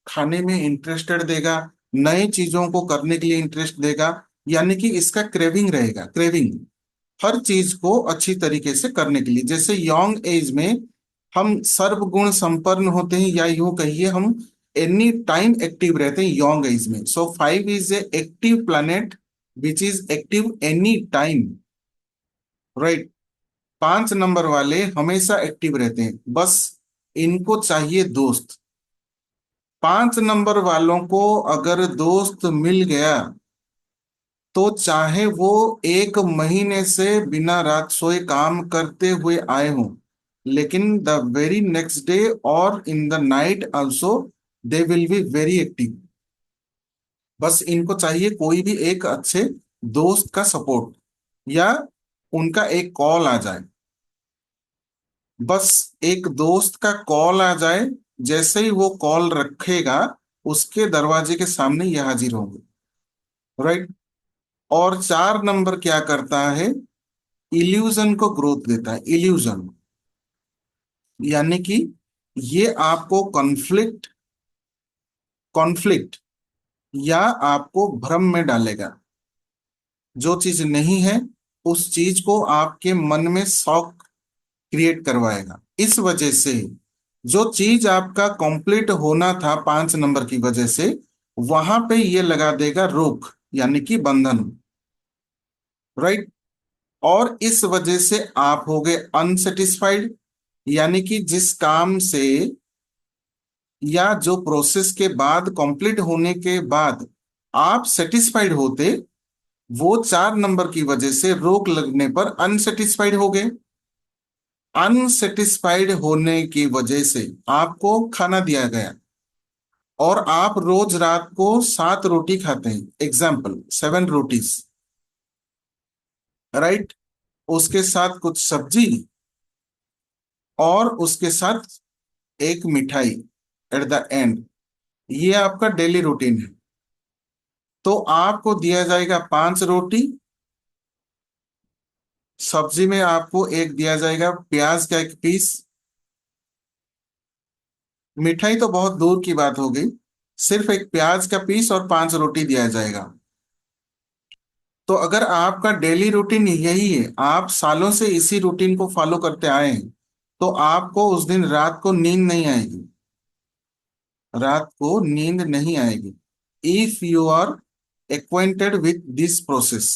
खाने में इंटरेस्टेड देगा, नए चीजों को करने के लिए इंटरेस्ट देगा। यानी कि इसका क्रेविंग रहेगा, क्रेविंग हर चीज को अच्छी तरीके से करने के लिए। जैसे यंग एज में हम सर्वगुण संपन्न होते हैं, या यूं कहिए हम एनी टाइम एक्टिव रहते हैं यंग एज में। सो 5 is a active planet which is active any time, right. 5 number वाले हमेशा एक्टिव रहते हैं, बस इनको चाहिए दोस्त। 5 नंबर वालों को अगर दोस्त मिल गया तो चाहे वो 1 महीने से बिना रात सोए काम करते हुए आए हों, लेकिन द वेरी नेक्स्ट डे और in the night also they will be very active. बस इनको चाहिए कोई भी एक अच्छे दोस्त का सपोर्ट, या उनका एक कॉल आ जाए। बस एक दोस्त का कॉल आ जाए, जैसे ही वो कॉल रखेगा उसके दरवाजे के सामने ये हाजिर होंगे, राइट। और 4 नंबर क्या करता है? इल्यूजन को ग्रोथ देता है, इल्यूजन। यानी कि ये आपको कॉन्फ्लिक्ट कॉन्फ्लिक्ट या आपको भ्रम में डालेगा। जो चीज नहीं है उस चीज को आपके मन में शौक क्रिएट करवाएगा। इस वजह से जो चीज आपका कंप्लीट होना था 5 नंबर की वजह से, वहां पे ये लगा देगा रोक, यानी कि बंधन, राइट। और इस वजह से आप हो गए अनसेटिस्फाइड, यानी कि जिस काम से या जो प्रोसेस के बाद कंप्लीट होने के बाद आप सेटिस्फाइड होते, वो 4 नंबर की वजह से रोक लगने पर अनसेटिस्फाइड हो गए। अनसेटिस्फाइड होने की वजह से आपको खाना दिया गया और आप रोज रात को 7 रोटी खाते हैं, एग्जाम्पल 7 रोटीज, राइट। उसके साथ कुछ सब्जी और उसके साथ एक मिठाई एट द एंड, ये आपका डेली रूटीन है। तो आपको दिया जाएगा 5 रोटी, सब्जी में आपको एक दिया जाएगा प्याज का एक पीस, मिठाई तो बहुत दूर की बात हो गई, सिर्फ एक प्याज का पीस और 5 रोटी दिया जाएगा। तो अगर आपका डेली रूटीन यही है, आप सालों से इसी रूटीन को फॉलो करते आए हैं, तो आपको उस दिन रात को नींद नहीं आएगी, रात को नींद नहीं आएगी। If you are acquainted with this process.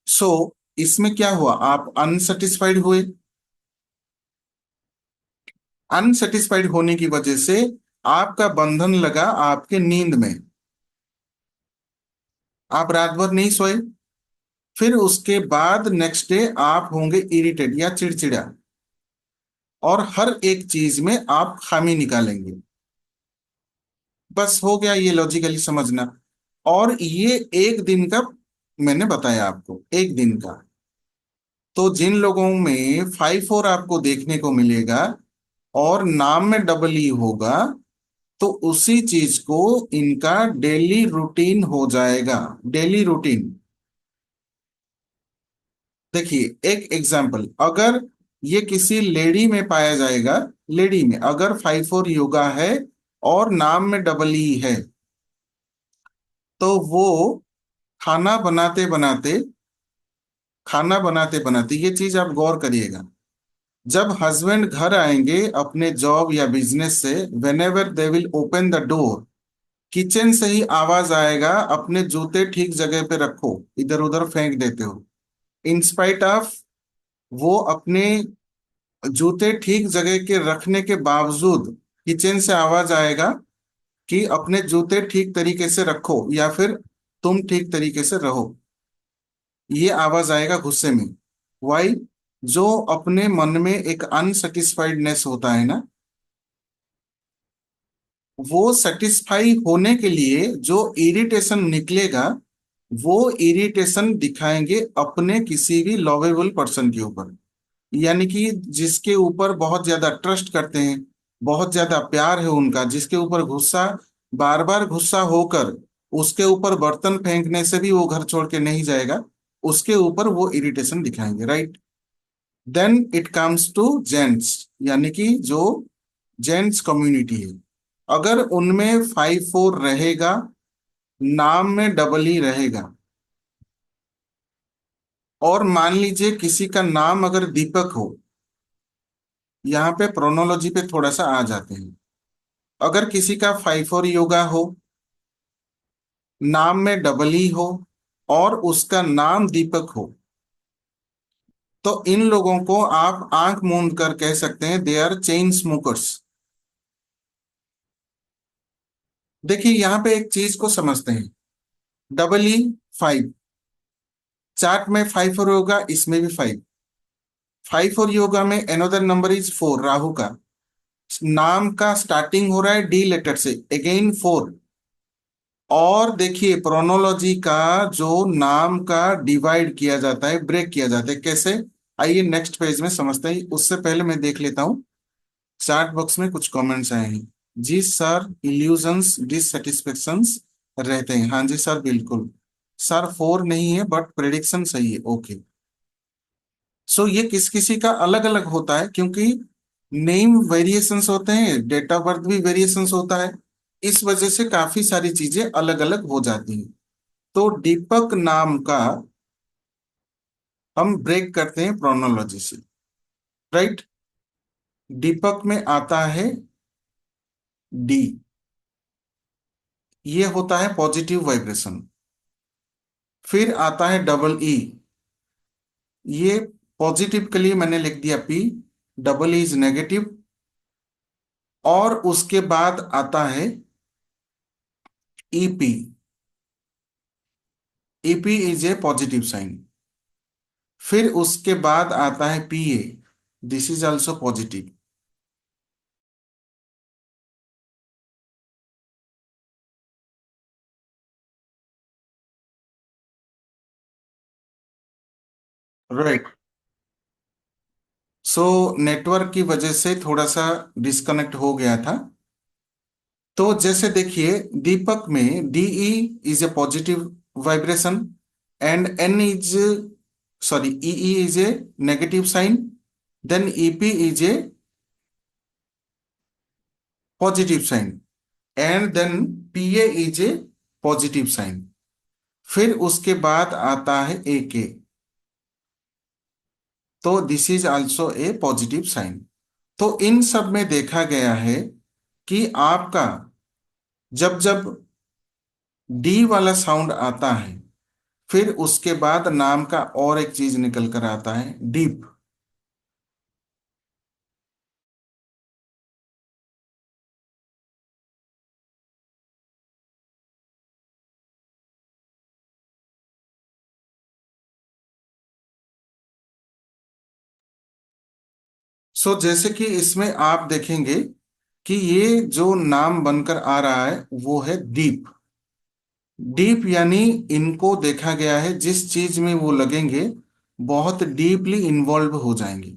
So इसमें क्या हुआ, आप अनसेटिस्फाइड हुए। अनसेटिस्फाइड होने की वजह से आपका बंधन लगा आपके नींद में, आप रात भर नहीं सोए। फिर उसके बाद नेक्स्ट डे आप होंगे इरिटेट या चिड़चिड़ा, और हर एक चीज में आप खामी निकालेंगे। बस हो गया, ये लॉजिकली समझना। और ये एक दिन का मैंने बताया आपको, एक दिन का। तो जिन लोगों में 5-4 आपको देखने को मिलेगा और नाम में डबल ई होगा, तो उसी चीज को इनका डेली रूटीन हो जाएगा, डेली रूटीन। देखिए एक एग्जाम्पल, अगर ये किसी लेडी में पाया जाएगा, लेडी में अगर 5-4 योगा है और नाम में डबल ई है, तो वो खाना बनाते बनाते खाना बनाते बनाते ये चीज आप गौर करिएगा, जब हस्बैंड घर आएंगे अपने जॉब या बिजनेस से, when ever they will open the door, kitchen से ही आवाज आएगा, अपने जूते ठीक जगह पे रखो, इधर उधर फेंक देते हो। इंस्पाइट ऑफ वो अपने जूते ठीक जगह के रखने के बावजूद किचन से आवाज आएगा कि अपने जूते ठीक तरीके से रखो या फिर तुम ठीक तरीके से रहो। ये आवाज आएगा गुस्से में। वाई? जो अपने मन में एक अनसेटिस्फाइडनेस होता है ना, वो सेटिस्फाई होने के लिए जो इरिटेशन निकलेगा, वो इरिटेशन दिखाएंगे अपने किसी भी लवेबल पर्सन के ऊपर, यानी कि जिसके ऊपर बहुत ज्यादा ट्रस्ट करते हैं, बहुत ज्यादा प्यार है उनका, जिसके ऊपर गुस्सा, बार बार गुस्सा होकर उसके ऊपर बर्तन फेंकने से भी वो घर छोड़ के नहीं जाएगा, उसके ऊपर वो इरिटेशन दिखाएंगे, right. Then it comes to gents, यानी कि जो जेंट्स कम्युनिटी है, अगर उनमें 5-4 रहेगा, नाम में डबल ही रहेगा, और मान लीजिए किसी का नाम अगर दीपक हो, यहाँ पे प्रोनोलॉजी पे थोड़ा सा आ जाते हैं। अगर किसी का 5-4 योगा हो, नाम में डबल ई हो, और उसका नाम दीपक हो, तो इन लोगों को आप आंख मूंद कर कह सकते हैं दे आर चेन स्मोकर्स। देखिए यहां पे एक चीज को समझते हैं, डबल ई 5, चार्ट में 5 और होगा, इसमें भी 5, 5 और योगा में अनदर नंबर इज 4, राहु का नाम का स्टार्टिंग हो रहा है डी लेटर से, अगेन 4। और देखिए प्रोनोलॉजी का जो नाम का डिवाइड किया जाता है, ब्रेक किया जाता है, कैसे? आइए नेक्स्ट पेज में समझते हैं, उससे पहले मैं देख लेता हूं चैट बॉक्स में कुछ कमेंट्स आए हैं। जी सर, इल्यूजन्स डिससेटिस्फेक्शंस रहते हैं, हाँ जी सर बिल्कुल। सर 4 नहीं है बट प्रेडिक्शन सही है, ओके। सो ये किस किसी का अलग अलग होता है, क्योंकि नेम वेरिएशंस होते हैं, डेट ऑफ बर्थ भी वेरिएशंस होता है, इस वजह से काफी सारी चीजें अलग अलग हो जाती हैं। तो दीपक नाम का हम ब्रेक करते हैं प्रोनोलॉजी से, राइट। दीपक में आता है डी, ये होता है पॉजिटिव वाइब्रेशन। फिर आता है डबल ई, ये पॉजिटिव के लिए मैंने लिख दिया P, double E is negative. और उसके बाद आता है EP, EP is a positive sign. फिर उसके बाद आता है PA, this is also positive. Right. So network की वजह से थोड़ा सा डिस्कनेक्ट हो गया था। तो जैसे देखिए दीपक में D E is a positive vibration, and N is, sorry E E is a negative sign, then E P is a positive sign, and then P A is a positive sign. फिर उसके बाद आता है ए के, तो this is also a positive sign. तो इन सब में देखा गया है कि आपका जब जब डी वाला साउंड आता है, फिर उसके बाद नाम का और एक चीज निकल कर आता है डीप। सो जैसे कि इसमें आप देखेंगे कि ये जो नाम बनकर आ रहा है वो है दीप। डीप यानी इनको देखा गया है जिस चीज में वो लगेंगे बहुत डीपली इन्वॉल्व हो जाएंगे,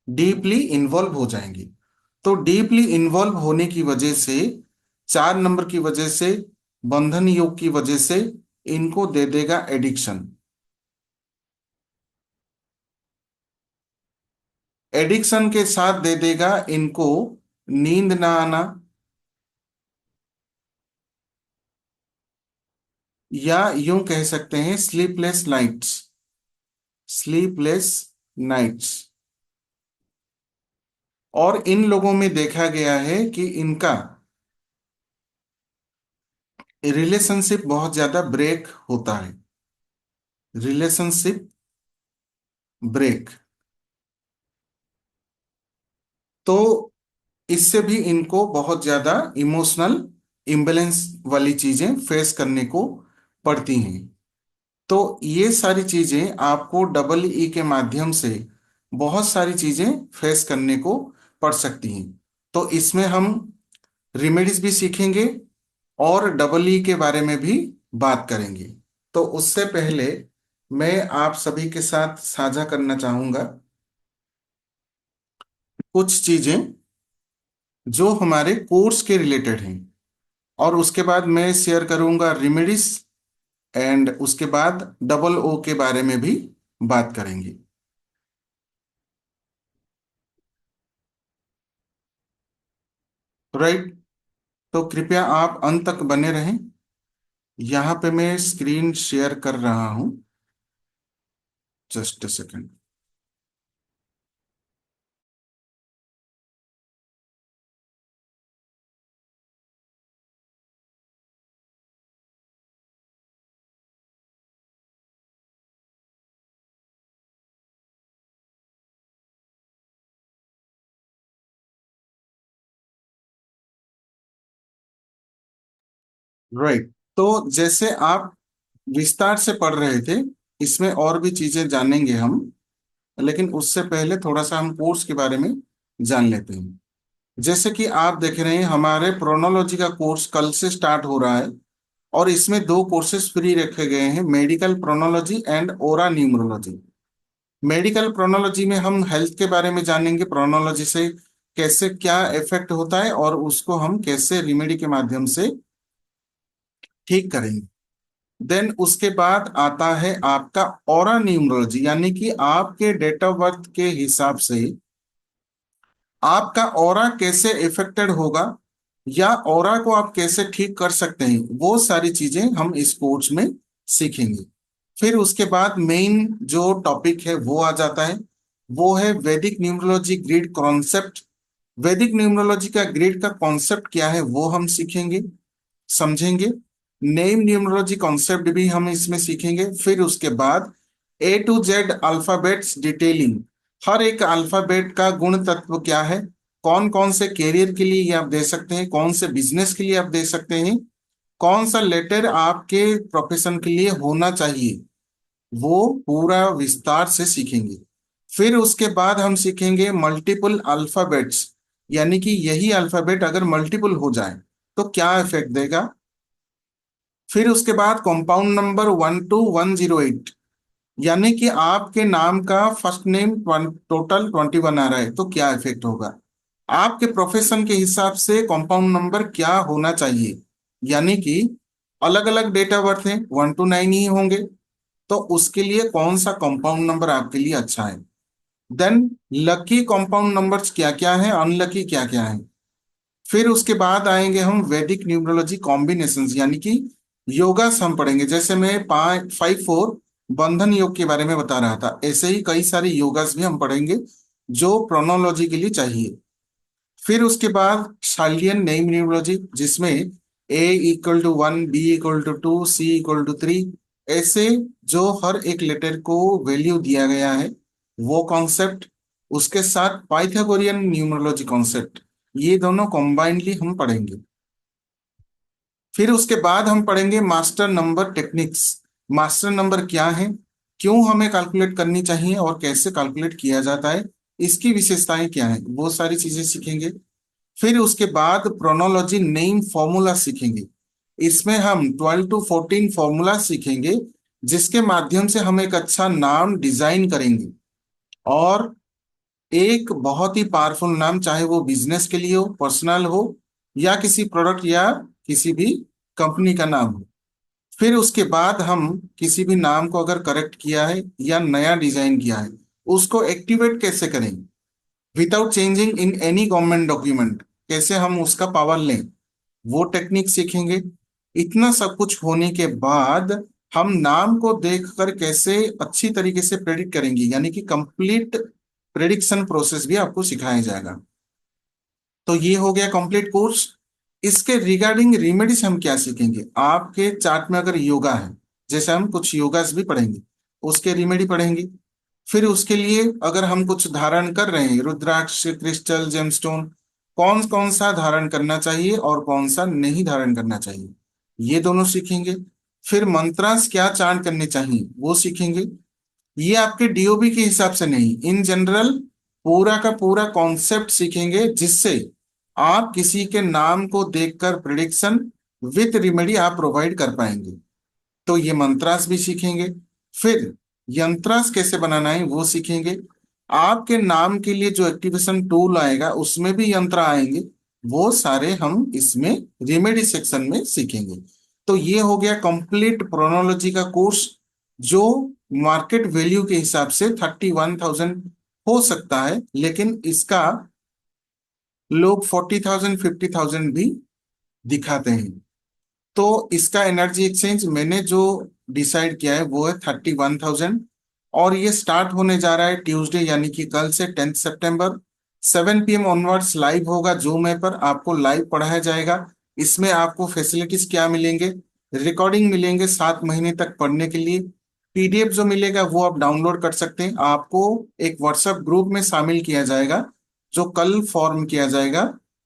डीपली इन्वॉल्व हो जाएंगे। तो डीपली इन्वॉल्व होने की वजह से, 4 नंबर की वजह से, बंधन योग की वजह से इनको दे देगा एडिक्शन। एडिक्शन के साथ दे देगा इनको नींद ना आना, या यूं कह सकते हैं स्लीपलेस नाइट्स, स्लीपलेस नाइट्स। और इन लोगों में देखा गया है कि इनका रिलेशनशिप बहुत ज्यादा ब्रेक होता है, रिलेशनशिप ब्रेक। तो इससे भी इनको बहुत ज्यादा इमोशनल इम्बैलेंस वाली चीजें फेस करने को पड़ती हैं। तो ये सारी चीजें आपको डबल ई के माध्यम से बहुत सारी चीजें फेस करने को पड़ सकती हैं। तो इसमें हम रेमेडीज भी सीखेंगे और डबल ई के बारे में भी बात करेंगे। तो उससे पहले मैं आप सभी के साथ साझा करना चाहूंगा कुछ चीजें जो हमारे कोर्स के रिलेटेड हैं, और उसके बाद मैं शेयर करूंगा रेमेडीज, एंड उसके बाद डबल ओ के बारे में भी बात करेंगे। राइट। तो कृपया आप अंत तक बने रहें, यहाँ पे मैं स्क्रीन शेयर कर रहा हूँ, जस्ट अ सेकंड। राइट। तो जैसे आप विस्तार से पढ़ रहे थे, इसमें और भी चीजें जानेंगे हम, लेकिन उससे पहले थोड़ा सा हम कोर्स के बारे में जान लेते हैं। जैसे कि आप देख रहे हैं, हमारे प्रोनोलॉजी का कोर्स कल से स्टार्ट हो रहा है, और इसमें दो कोर्सेज फ्री रखे गए हैं, medical pronology and aura numerology. Medical pronology में हम हेल्थ के बारे में जानेंगे, प्रोनोलॉजी से कैसे क्या इफेक्ट होता है और उसको हम कैसे रिमेडी के माध्यम से ठीक करेंगे। देन उसके बाद आता है आपका ऑरा न्यूमरोलॉजी, यानी कि आपके डेट ऑफ बर्थ के हिसाब से आपका ऑरा कैसे इफेक्टेड होगा, या ऑरा को आप कैसे ठीक कर सकते हैं, वो सारी चीजें हम इस कोर्स में सीखेंगे। फिर उसके बाद मेन जो टॉपिक है वो आ जाता है, वो है वैदिक न्यूमरोलॉजी ग्रिड कॉन्सेप्ट। वैदिक न्यूमरोलॉजी का ग्रिड का कॉन्सेप्ट क्या है वो हम सीखेंगे, समझेंगे। नेम न्यूमरोलॉजी कॉन्सेप्ट भी हम इसमें सीखेंगे। फिर उसके बाद A to Z alphabets detailing, हर एक अल्फाबेट का गुण तत्व क्या है, कौन कौन से कैरियर के लिए ये आप दे सकते हैं, कौन से बिजनेस के लिए आप दे सकते हैं, कौन सा लेटर आपके प्रोफेशन के लिए होना चाहिए, वो पूरा विस्तार से सीखेंगे। फिर उसके बाद हम सीखेंगे मल्टीपल अल्फाबेट्स, यानी कि यही अल्फाबेट अगर मल्टीपल हो जाए तो क्या इफेक्ट देगा। फिर उसके बाद कंपाउंड नंबर 1 to 108, यानी कि आपके नाम का फर्स्ट नेम टोटल 21 आ रहा है तो क्या इफेक्ट होगा। आपके प्रोफेशन के हिसाब से कंपाउंड नंबर क्या होना चाहिए, यानी कि अलग अलग डेट ऑफ बर्थ है, 1 to 9 ही होंगे, तो उसके लिए कौन सा कंपाउंड नंबर आपके लिए अच्छा है। देन लकी कंपाउंड नंबर्स क्या क्या है, अनलकी क्या क्या है। फिर उसके बाद आएंगे हम वैदिक न्यूमरोलॉजी कॉम्बिनेशंस, यानी कि योगास हम पढ़ेंगे। जैसे मैं 5-4 बंधन योग के बारे में बता रहा था, ऐसे ही कई सारे योगास भी हम पढ़ेंगे जो प्रोनोलॉजी के लिए चाहिए। फिर उसके बाद शालियन नेम न्यूमरोलॉजी, जिसमें A = 1, B = 2, C = 3, ऐसे जो हर एक लेटर को वैल्यू दिया गया है वो कॉन्सेप्ट, उसके साथ पाइथागोरियन न्यूमरोलॉजी कॉन्सेप्ट, ये दोनों कॉम्बाइंडली हम पढ़ेंगे। फिर उसके बाद हम पढ़ेंगे master number techniques. Master number क्या है, क्यों हमें कैलकुलेट करनी चाहिए और कैसे कैलकुलेट किया जाता है, इसकी विशेषताएं क्या है, वो सारी चीजें सीखेंगे। फिर उसके बाद प्रोनोलॉजी नेम फॉर्मूला सीखेंगे। इसमें हम 12 to 14 फॉर्मूला सीखेंगे, जिसके माध्यम से हम एक अच्छा नाम डिजाइन करेंगे, और एक बहुत ही पावरफुल नाम, चाहे वो बिजनेस के लिए हो, पर्सनल हो, या किसी प्रोडक्ट या किसी भी कंपनी का नाम हो। फिर उसके बाद हम किसी भी नाम को अगर करेक्ट किया है या नया डिजाइन किया है, उसको एक्टिवेट कैसे करें without changing in any government document, कैसे हम उसका पावर लें, वो टेक्निक सीखेंगे। इतना सब कुछ होने के बाद हम नाम को देखकर कैसे अच्छी तरीके से प्रेडिक्ट करेंगे, यानी कि कंप्लीट प्रेडिक्शन प्रोसेस भी आपको सिखाया जाएगा। तो ये हो गया कंप्लीट कोर्स। इसके रिगार्डिंग रेमेडीज हम क्या सीखेंगे, आपके चार्ट में अगर योगा है, जैसे हम कुछ योगास भी पढ़ेंगे, उसके रेमेडी पढ़ेंगे। फिर उसके लिए अगर हम कुछ धारण कर रहे हैं, रुद्राक्ष, क्रिस्टल, जेमस्टोन, कौन कौन सा धारण करना चाहिए और कौन सा नहीं धारण करना चाहिए, ये दोनों सीखेंगे। फिर मंत्रास क्या चांट करने चाहिए वो सीखेंगे। ये आपके डीओबी के हिसाब से नहीं, इन जनरल पूरा का पूरा कॉन्सेप्ट सीखेंगे, जिससे आप किसी के नाम को देखकर प्रिडिक्शन विथ रिमेडी आप प्रोवाइड कर पाएंगे। तो ये मंत्रास भी सीखेंगे। फिर यंत्रास कैसे बनाना है वो सीखेंगे। आपके नाम के लिए जो एक्टिवेशन टूल आएगा उसमें भी यंत्र आएंगे, वो सारे हम इसमें रेमेडी सेक्शन में सीखेंगे। तो ये हो गया कंप्लीट प्रोनोलॉजी का कोर्स, जो मार्केट वैल्यू के हिसाब से 31,000 हो सकता है, लेकिन इसका लोग 40,000 50,000 भी दिखाते हैं। तो इसका एनर्जी एक्सचेंज मैंने जो डिसाइड किया है वो है 31,000, और ये स्टार्ट होने जा रहा है ट्यूसडे, यानी कि कल से 10 सितंबर, 7 PM ऑनवर्ड्स लाइव होगा जूम ऐप पर, आपको लाइव पढ़ाया जाएगा। इसमें आपको फैसिलिटीज क्या मिलेंगे, रिकॉर्डिंग मिलेंगे 7 महीने तक पढ़ने के लिए, पीडीएफ जो मिलेगा वो आप डाउनलोड कर सकते हैं, आपको एक व्हाट्सएप ग्रुप में शामिल किया जाएगा जो कल फॉर्म किया जाएगा,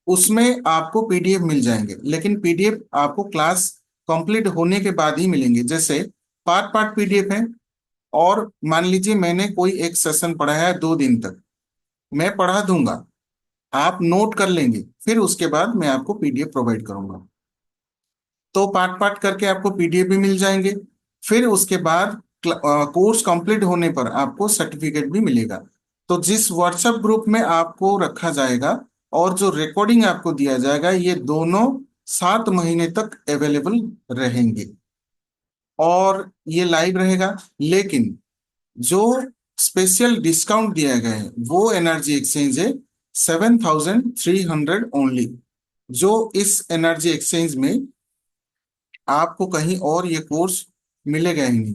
उसमें आपको पीडीएफ मिल जाएंगे, लेकिन पीडीएफ आपको क्लास कंप्लीट होने के बाद ही मिलेंगे। जैसे पार्ट पार्ट पीडीएफ है, और मान लीजिए मैंने कोई एक सेशन पढ़ा है 2 दिन तक, मैं पढ़ा दूंगा, आप नोट कर लेंगे, फिर उसके बाद मैं आपको पीडीएफ प्रोवाइड करूंगा। तो पार्ट पार्ट करके आपको पीडीएफ भी मिल जाएंगे। फिर उसके बाद कोर्स कंप्लीट होने पर आपको सर्टिफिकेट भी मिलेगा। तो जिस व्हाट्सएप ग्रुप में आपको रखा जाएगा और जो रिकॉर्डिंग आपको दिया जाएगा, ये दोनों 7 महीने तक अवेलेबल रहेंगे और ये लाइव रहेगा। लेकिन जो स्पेशल डिस्काउंट दिया गया है वो एनर्जी एक्सचेंज है 7,300 ओनली। जो इस एनर्जी एक्सचेंज में आपको कहीं और ये कोर्स मिलेगा ही नहीं।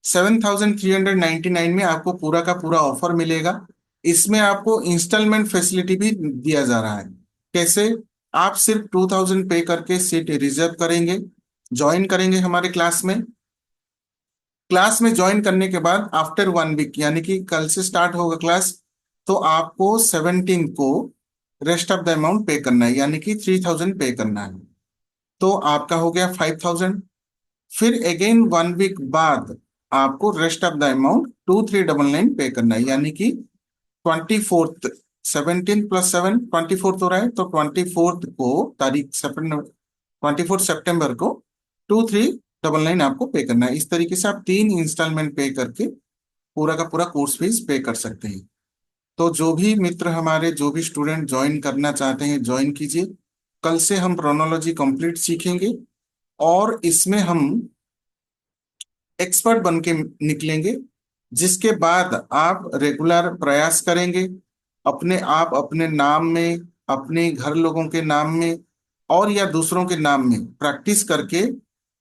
7,399 में आपको पूरा का पूरा ऑफर मिलेगा। इसमें आपको इंस्टॉलमेंट फैसिलिटी भी दिया जा रहा है। कैसे? आप सिर्फ 2,000 पे करके सीट रिजर्व करेंगे, ज्वाइन करेंगे हमारे क्लास में। क्लास में ज्वाइन करने के बाद आफ्टर 1 वीक, यानी कि कल से स्टार्ट होगा क्लास, तो आपको 17 को रेस्ट ऑफ द अमाउंट पे करना है, यानी कि 3,000 पे करना है। तो आपका हो गया 5,000। फिर अगेन 1 वीक बाद आपको रेस्ट ऑफ द अमाउंट 2,399 पे करना है, यानी कि 24th, 17 + 7 24th हो रहा है, तो 24th को तारीख 24 सितंबर को 2,399 आपको पे करना है। इस तरीके से आप 3 इंस्टॉलमेंट पे करके पूरा का पूरा कोर्स फीस पे कर सकते हैं। तो जो भी मित्र हमारे, जो भी स्टूडेंट ज्वाइन करना चाहते हैं ज्वाइन कीजिए। कल से हम प्रोनोलॉजी कंप्लीट सीखेंगे और इसमें हम एक्सपर्ट बन के निकलेंगे, जिसके बाद आप रेगुलर प्रयास करेंगे अपने आप, अपने नाम में, अपने घर लोगों के नाम में और या दूसरों के नाम में प्रैक्टिस करके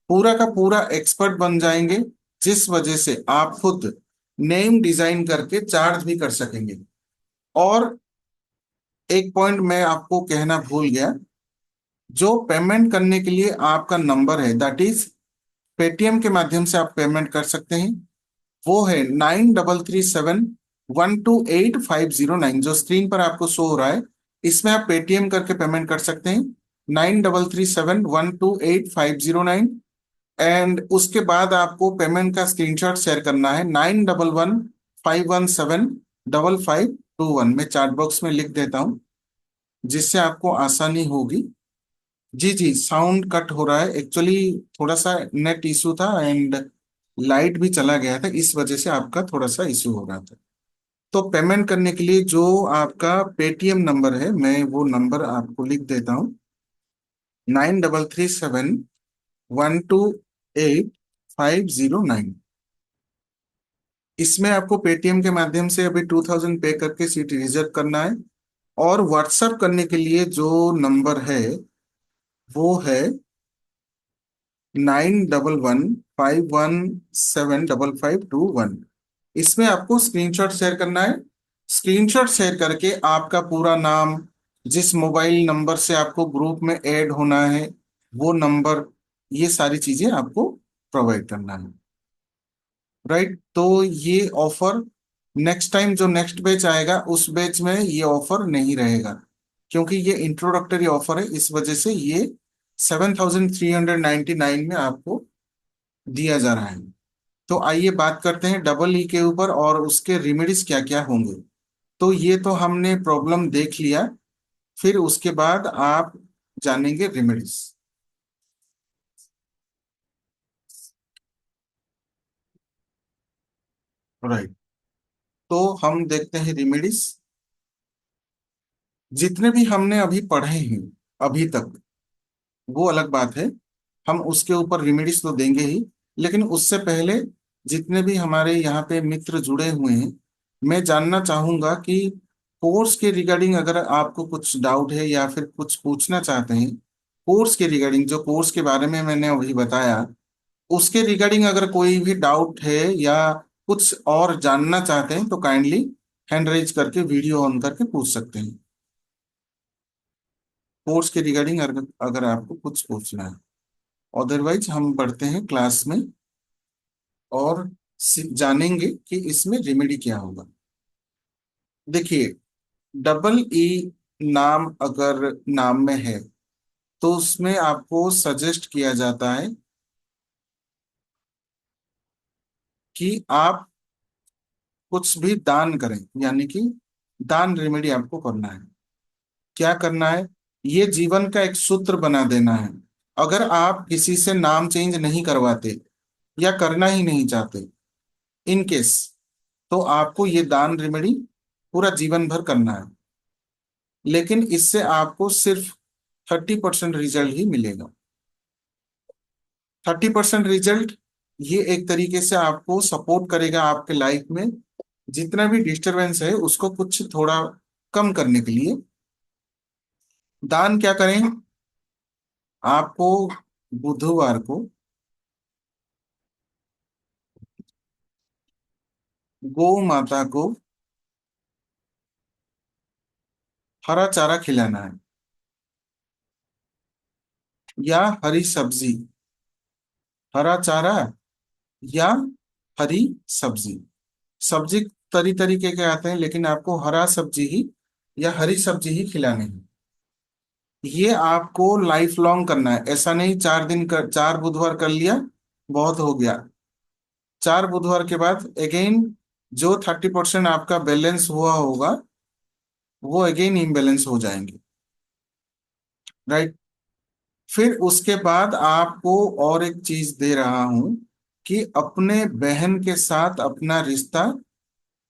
पूरा का पूरा एक्सपर्ट बन जाएंगे, जिस वजह से आप खुद नेम डिजाइन करके चार्ज भी कर सकेंगे। और एक पॉइंट मैं आपको कहना भूल गया, जो पेमेंट करने के लिए आपका नंबर है, दैट इज पेटीएम के माध्यम से आप पेमेंट कर सकते हैं। वो है 9337 128509, जो स्क्रीन पर आपको शो हो रहा है। इसमें आप पेटीएम करके पेमेंट कर सकते हैं, 9337 128509। एंड उसके बाद आपको पेमेंट का स्क्रीनशॉट शेयर करना है 9115175521। मैं चैट बॉक्स में लिख देता हूँ, जिससे आपको आसानी होगी। जी जी, साउंड कट हो रहा है एक्चुअली, थोड़ा सा नेट इशू था एंड लाइट भी चला गया था, इस वजह से आपका थोड़ा सा इशू हो रहा था। तो पेमेंट करने के लिए जो आपका पेटीएम नंबर है, मैं वो नंबर आपको लिख देता हूँ, 9337 128509। इसमें आपको पेटीएम के माध्यम से अभी 2,000 पे करके सीट रिजर्व करना है। और व्हाट्सएप करने के लिए जो नंबर है वो है 9115175521। इसमें आपको स्क्रीनशॉट शेयर करना है। स्क्रीनशॉट शेयर करके आपका पूरा नाम, जिस मोबाइल नंबर से आपको ग्रुप में ऐड होना है वो नंबर, ये सारी चीजें आपको प्रोवाइड करना है। राइट? तो ये ऑफर नेक्स्ट टाइम जो नेक्स्ट बैच आएगा उस बैच में ये ऑफर नहीं रहेगा, क्योंकि ये इंट्रोडक्टरी ऑफर है, इस वजह से ये 7,399 में आपको दिया जा रहा है। तो आइए बात करते हैं डबल ई के ऊपर और उसके रेमेडीज क्या क्या होंगे। तो ये तो हमने प्रॉब्लम देख लिया, फिर उसके बाद आप जानेंगे रेमेडीज। राइट, तो हम देखते हैं रेमेडीज। जितने भी हमने अभी पढ़े हैं अभी तक, वो अलग बात है, हम उसके ऊपर रेमेडीज तो देंगे ही। लेकिन उससे पहले जितने भी हमारे यहाँ पे मित्र जुड़े हुए हैं, मैं जानना चाहूंगा कि कोर्स के रिगार्डिंग अगर आपको कुछ डाउट है या फिर कुछ पूछना चाहते हैं, कोर्स के रिगार्डिंग, जो कोर्स के बारे में मैंने अभी बताया उसके रिगार्डिंग अगर कोई भी डाउट है या कुछ और जानना चाहते हैं, तो काइंडली हैंड रेज करके वीडियो ऑन करके पूछ सकते हैं। कोर्स के रिगार्डिंग अगर अगर आपको कुछ पूछना है, अदरवाइज हम बढ़ते हैं क्लास में और जानेंगे कि इसमें रेमेडी क्या होगा। देखिए, डबल ई नाम अगर नाम में है तो उसमें आपको सजेस्ट किया जाता है कि आप कुछ भी दान करें, यानी कि दान रेमेडी आपको करना है। क्या करना है? ये जीवन का एक सूत्र बना देना है। अगर आप किसी से नाम चेंज नहीं करवाते या करना ही नहीं चाहते, इन केस, तो आपको ये दान रेमेडी पूरा जीवन भर करना है। लेकिन इससे आपको सिर्फ 30% रिजल्ट ही मिलेगा। 30% रिजल्ट ये एक तरीके से आपको सपोर्ट करेगा आपके लाइफ में जितना भी डिस्टरबेंस है उसको कुछ थोड़ा कम करने के लिए। दान क्या करें? आपको बुधवार को गौ माता को हरा चारा खिलाना है, या हरी सब्जी। हरा चारा या हरी सब्जी। सब्जी तरी तरीके के आते हैं, लेकिन आपको हरा सब्जी ही या हरी सब्जी ही खिलानी है। ये आपको लाइफ लॉन्ग करना है। ऐसा नहीं 4 दिन कर, 4 बुधवार कर लिया, बहुत हो गया। 4 बुधवार के बाद अगेन जो 30% आपका बैलेंस हुआ होगा वो अगेन इम्बैलेंस हो जाएंगे। राइट। फिर उसके बाद आपको और एक चीज दे रहा हूं कि अपने बहन के साथ अपना रिश्ता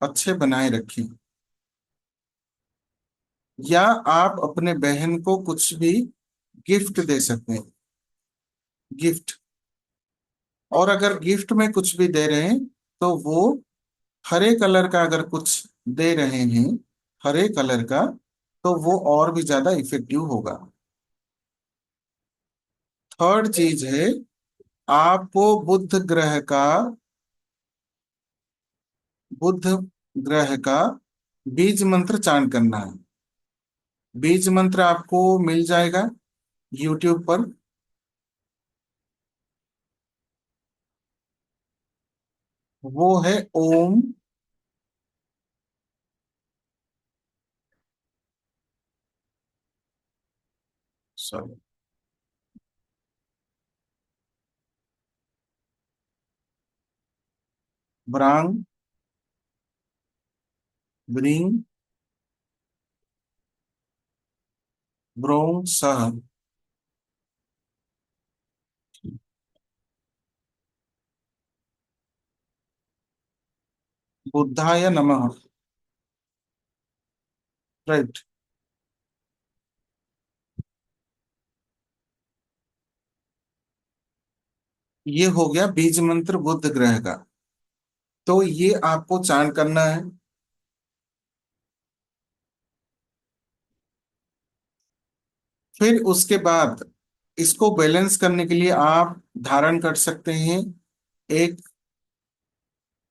अच्छे बनाए रखें, या आप अपने बहन को कुछ भी गिफ्ट दे सकते हैं। गिफ्ट। और अगर गिफ्ट में कुछ भी दे रहे हैं तो वो हरे कलर का अगर कुछ दे रहे हैं, हरे कलर का, तो वो और भी ज्यादा इफेक्टिव होगा। थर्ड चीज है, आपको बुध ग्रह का बीज मंत्र चांट करना है। बीज मंत्र आपको मिल जाएगा यूट्यूब पर। वो है ओम, सॉरी, ब्रांग ब्रिंग ब्रोंग सह बुद्धाय नमः। राइट। ये हो गया बीज मंत्र बुध ग्रह का। तो ये आपको चांट करना है। फिर उसके बाद इसको बैलेंस करने के लिए आप धारण कर सकते हैं एक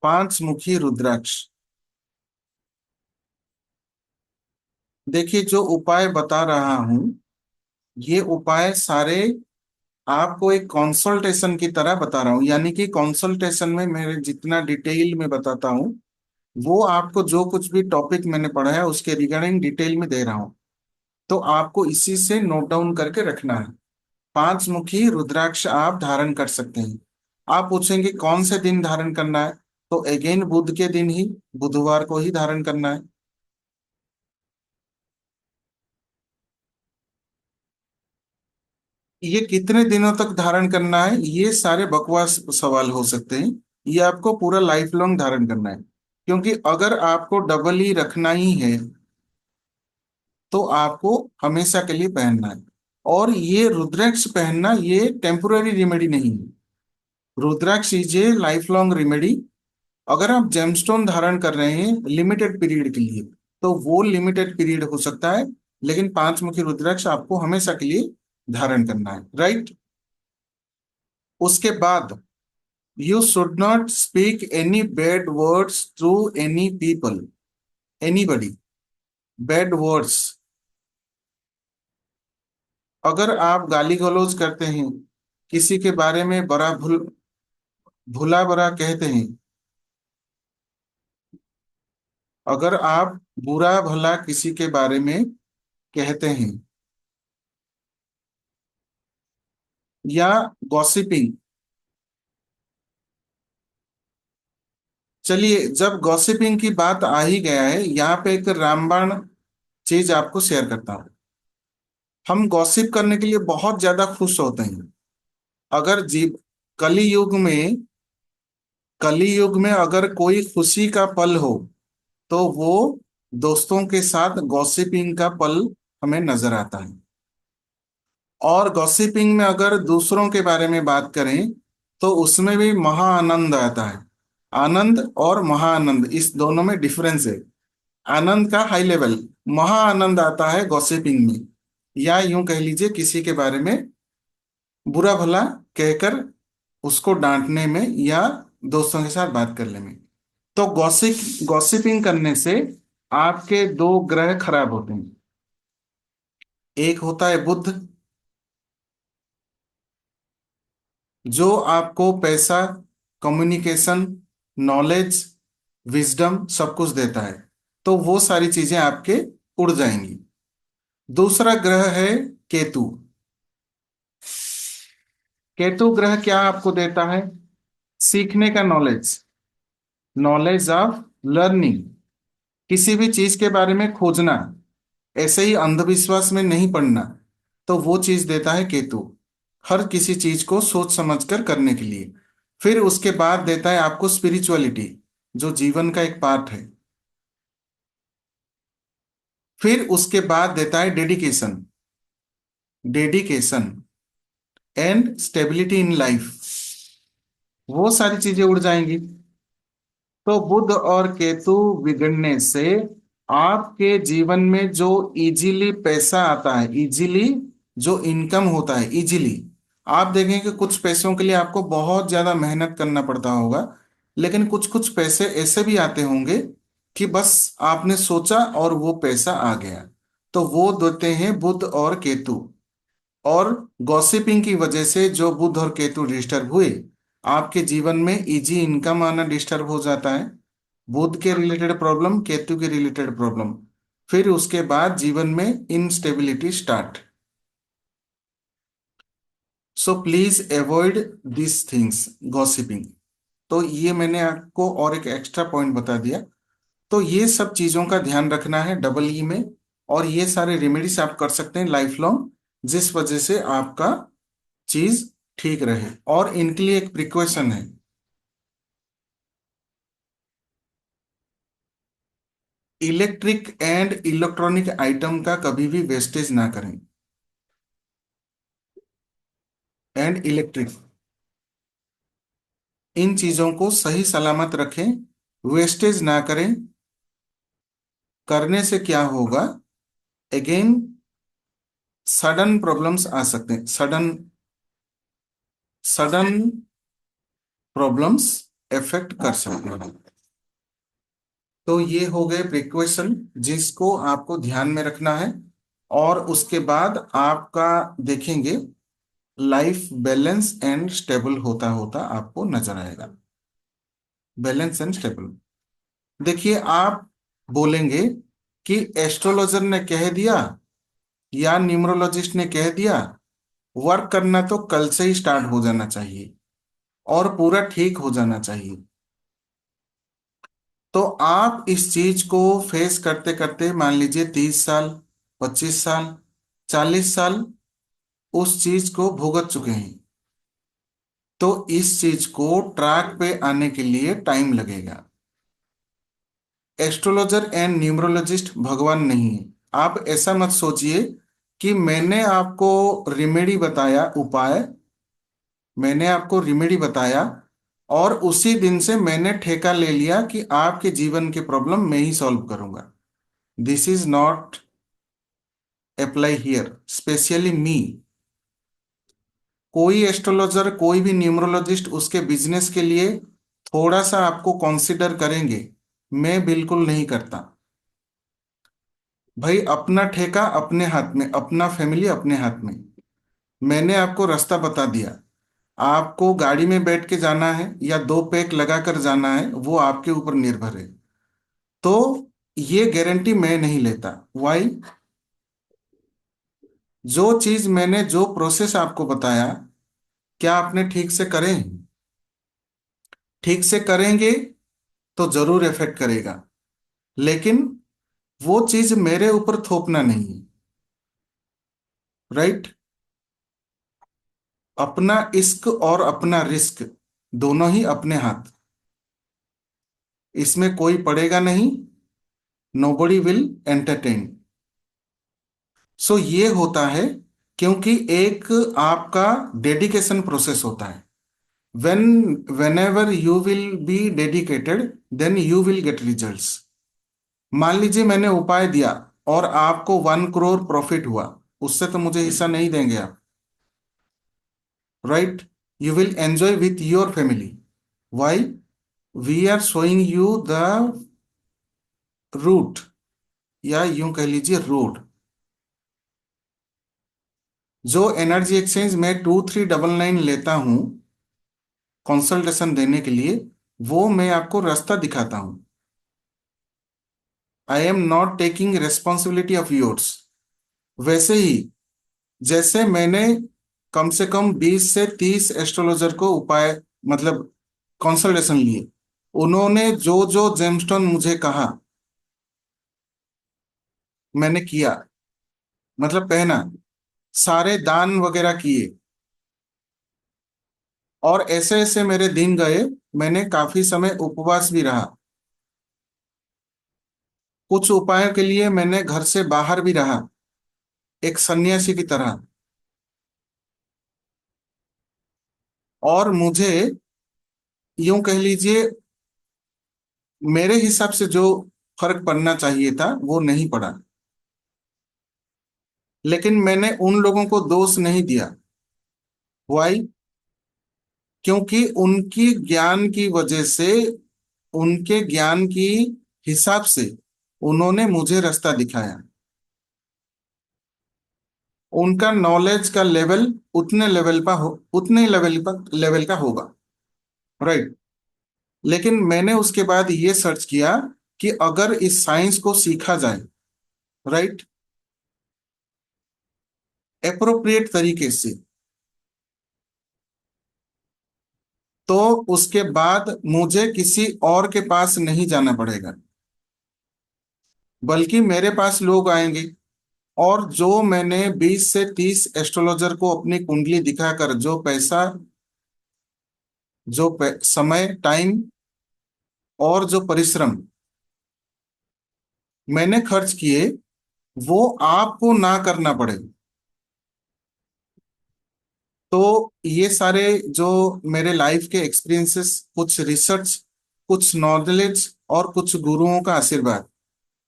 5 मुखी रुद्राक्ष। देखिए, जो उपाय बता रहा हूं, ये उपाय सारे आपको एक कंसल्टेशन की तरह बता रहा हूं। यानी कि कंसल्टेशन में मेरे जितना डिटेल में बताता हूं, वो आपको जो कुछ भी टॉपिक मैंने पढ़ा है उसके रिगार्डिंग डिटेल में दे रहा हूं। तो आपको इसी से नोट डाउन करके रखना है। 5 मुखी रुद्राक्ष आप धारण कर सकते हैं। आप पूछेंगे कौन से दिन धारण करना है? तो अगेन बुध के दिन ही, बुधवार को ही धारण करना है। ये कितने दिनों तक धारण करना है, ये सारे बकवास सवाल हो सकते हैं। ये आपको पूरा लाइफ लॉन्ग धारण करना है, क्योंकि अगर आपको डबल ही रखना ही है तो आपको हमेशा के लिए पहनना है। और ये रुद्राक्ष पहनना ये टेम्पोररी रेमेडी नहीं है। Rudraksha is a life long remedy. अगर आप जेमस्टोन धारण कर रहे हैं लिमिटेड पीरियड के लिए, तो वो लिमिटेड पीरियड हो सकता है, लेकिन 5 मुखी रुद्राक्ष आपको हमेशा के लिए धारण करना है। राइट। उसके बाद you should not speak any bad words through any people, anybody. Bad words, अगर आप गाली गलौज करते हैं, किसी के बारे में बड़ा भुला बुरा कहते हैं, अगर आप बुरा भला किसी के बारे में कहते हैं, या गॉसिपिंग। चलिए, जब गॉसिपिंग की बात आ ही गया है, यहाँ पे एक रामबाण चीज आपको शेयर करता हूँ। हम गॉसिप करने के लिए बहुत ज्यादा खुश होते हैं। अगर जीव कली युग में कली युग में अगर कोई खुशी का पल हो तो वो दोस्तों के साथ गॉसिपिंग का पल हमें नजर आता है। और गॉसिपिंग में अगर दूसरों के बारे में बात करें तो उसमें भी महा आनंद आता है। आनंद और महा आनंद, इस दोनों में डिफरेंस है। आनंद का हाई लेवल, महा आनंद आता है गॉसिपिंग में, या यूं कह लीजिए किसी के बारे में बुरा भला कहकर उसको डांटने में या दोस्तों के साथ बात करने में। तो गॉसिपिंग करने से आपके दो ग्रह खराब होते हैं। एक होता है बुध, जो आपको पैसा, कम्युनिकेशन, नॉलेज, विजडम सब कुछ देता है। तो वो सारी चीजें आपके उड़ जाएंगी। दूसरा ग्रह है केतु। केतु ग्रह क्या आपको देता है? सीखने का नॉलेज, नॉलेज ऑफ लर्निंग, किसी भी चीज के बारे में खोजना, ऐसे ही अंधविश्वास में नहीं पड़ना। तो वो चीज देता है केतु, हर किसी चीज को सोच समझकर करने के लिए। फिर उसके बाद देता है आपको स्पिरिचुअलिटी, जो जीवन का एक पार्ट है। फिर उसके बाद देता है dedication, dedication and stability in life. वो सारी चीजें उड़ जाएंगी। तो बुध और केतु बिगड़ने से आपके जीवन में जो इजीली पैसा आता है, इजीली जो इनकम होता है, इजीली आप देखें कि कुछ पैसों के लिए आपको बहुत ज्यादा मेहनत करना पड़ता होगा, लेकिन कुछ कुछ पैसे ऐसे भी आते होंगे कि बस आपने सोचा और वो पैसा आ गया। तो वो देते हैं बुध और केतु। और गॉसिपिंग की वजह से जो बुध और केतु डिस्टर्ब हुए, आपके जीवन में इजी इनकम आना डिस्टर्ब हो जाता है। बुध के रिलेटेड प्रॉब्लम, केतु के रिलेटेड प्रॉब्लम, फिर उसके बाद जीवन में instability start. So please avoid this things, gossiping. तो ये मैंने आपको और एक एक्स्ट्रा पॉइंट बता दिया। तो ये सब चीजों का ध्यान रखना है डबल ई में। और ये सारे रेमेडीज आप कर सकते हैं लाइफ लॉन्ग, जिस वजह से आपका चीज ठीक रहे। और इनके लिए एक प्रिकॉशन है, इलेक्ट्रिक एंड इलेक्ट्रॉनिक आइटम का कभी भी वेस्टेज ना करें। एंड इलेक्ट्रिक, इन चीजों को सही सलामत रखें, वेस्टेज ना करें। करने से क्या होगा? अगेन सडन प्रॉब्लम्स आ सकते हैं, सडन सडन प्रॉब्लम्स इफेक्ट कर सकते हैं। तो ये हो गए प्रिकॉशन जिसको आपको ध्यान में रखना है। और उसके बाद आपका देखेंगे लाइफ बैलेंस एंड स्टेबल होता होता आपको नजर आएगा। Balance and stable. देखिए, आप बोलेंगे कि एस्ट्रोलॉजर ने कह दिया या न्यूमरोलॉजिस्ट ने कह दिया, वर्क करना तो कल से ही स्टार्ट हो जाना चाहिए और पूरा ठीक हो जाना चाहिए। तो आप इस चीज को फेस करते करते मान लीजिए 30 साल, 25 साल, 40 साल उस चीज को भुगत चुके हैं। तो इस चीज को ट्रैक पे आने के लिए टाइम लगेगा। एस्ट्रोलॉजर एंड न्यूमरोलॉजिस्ट भगवान नहीं है। आप ऐसा मत सोचिए कि मैंने आपको रिमेडी बताया और उसी दिन से मैंने ठेका ले लिया कि आपके जीवन के प्रॉब्लम मैं ही सॉल्व करूंगा। This is not apply here, specially me. कोई एस्ट्रोलॉजर, कोई भी न्यूमरोलॉजिस्ट उसके बिजनेस के लिए थोड़ा सा आपको कंसीडर करेंगे, मैं बिल्कुल नहीं करता। भाई, अपना ठेका अपने हाथ में, अपना फैमिली अपने हाथ में। मैंने आपको रास्ता बता दिया। आपको गाड़ी में बैठ के जाना है या दो पैक लगाकर जाना है, वो आपके ऊपर निर्भर है। तो ये गारंटी मैं नहीं लेता। वाई? जो चीज मैंने, जो प्रोसेस आपको बताया, क्या आपने ठीक से करें? ठीक से करेंगे तो जरूर इफेक्ट करेगा, लेकिन वो चीज मेरे ऊपर थोपना नहीं है। राइट? अपना इश्क और अपना रिस्क दोनों ही अपने हाथ, इसमें कोई पड़ेगा नहीं। Nobody will entertain. सो ये होता है क्योंकि एक आपका डेडिकेशन प्रोसेस होता है। when whenever you will be dedicated, then you will get results। मान लीजिए मैंने उपाय दिया और आपको 1 करोड़ प्रॉफिट हुआ, उससे तो मुझे हिस्सा नहीं देंगे आप। Right? You will enjoy with your family. Why? We are showing you the route, या यूं कह लीजिए रोड। जो एनर्जी एक्सचेंज में 2399 लेता हूं कंसल्टेशन देने के लिए, वो मैं आपको रास्ता दिखाता हूं। I am not taking responsibility of yours. वैसे ही जैसे मैंने कम से कम 20 से 30 एस्ट्रोलॉजर को उपाय, मतलब कंसल्टेशन लिए, उन्होंने जो जो जेमस्टोन मुझे कहा मैंने किया, मतलब पहना, सारे दान वगैरह किए, और ऐसे ऐसे मेरे दिन गए। मैंने काफी समय उपवास भी रहा। कुछ उपायों के लिए मैंने घर से बाहर भी रहा, एक सन्यासी की तरह। और मुझे यूं कह लीजिए, मेरे हिसाब से जो फर्क पड़ना चाहिए था वो नहीं पड़ा। लेकिन मैंने उन लोगों को दोष नहीं दिया। वाई? क्योंकि उनकी ज्ञान की वजह से, उनके ज्ञान की हिसाब से उन्होंने मुझे रास्ता दिखाया। उनका नॉलेज का लेवल उतने लेवल का होगा। राइट? लेकिन मैंने उसके बाद ये सर्च किया कि अगर इस साइंस को सीखा जाए, राइट, एप्रोप्रिएट तरीके से, तो उसके बाद मुझे किसी और के पास नहीं जाना पड़ेगा, बल्कि मेरे पास लोग आएंगे। और जो मैंने 20 से 30 एस्ट्रोलॉजर को अपनी कुंडली दिखाकर जो पैसा, समय, टाइम और जो परिश्रम मैंने खर्च किए, वो आपको ना करना पड़े। तो ये सारे जो मेरे लाइफ के एक्सपीरियंसेस, कुछ रिसर्च, कुछ नॉलेज और कुछ गुरुओं का आशीर्वाद,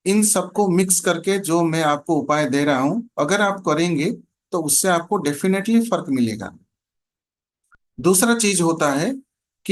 इन सबको मिक्स करके जो मैं आपको उपाय दे रहा हूं, अगर आप करेंगे तो उससे आपको डेफिनेटली फर्क मिलेगा। दूसरा चीज होता है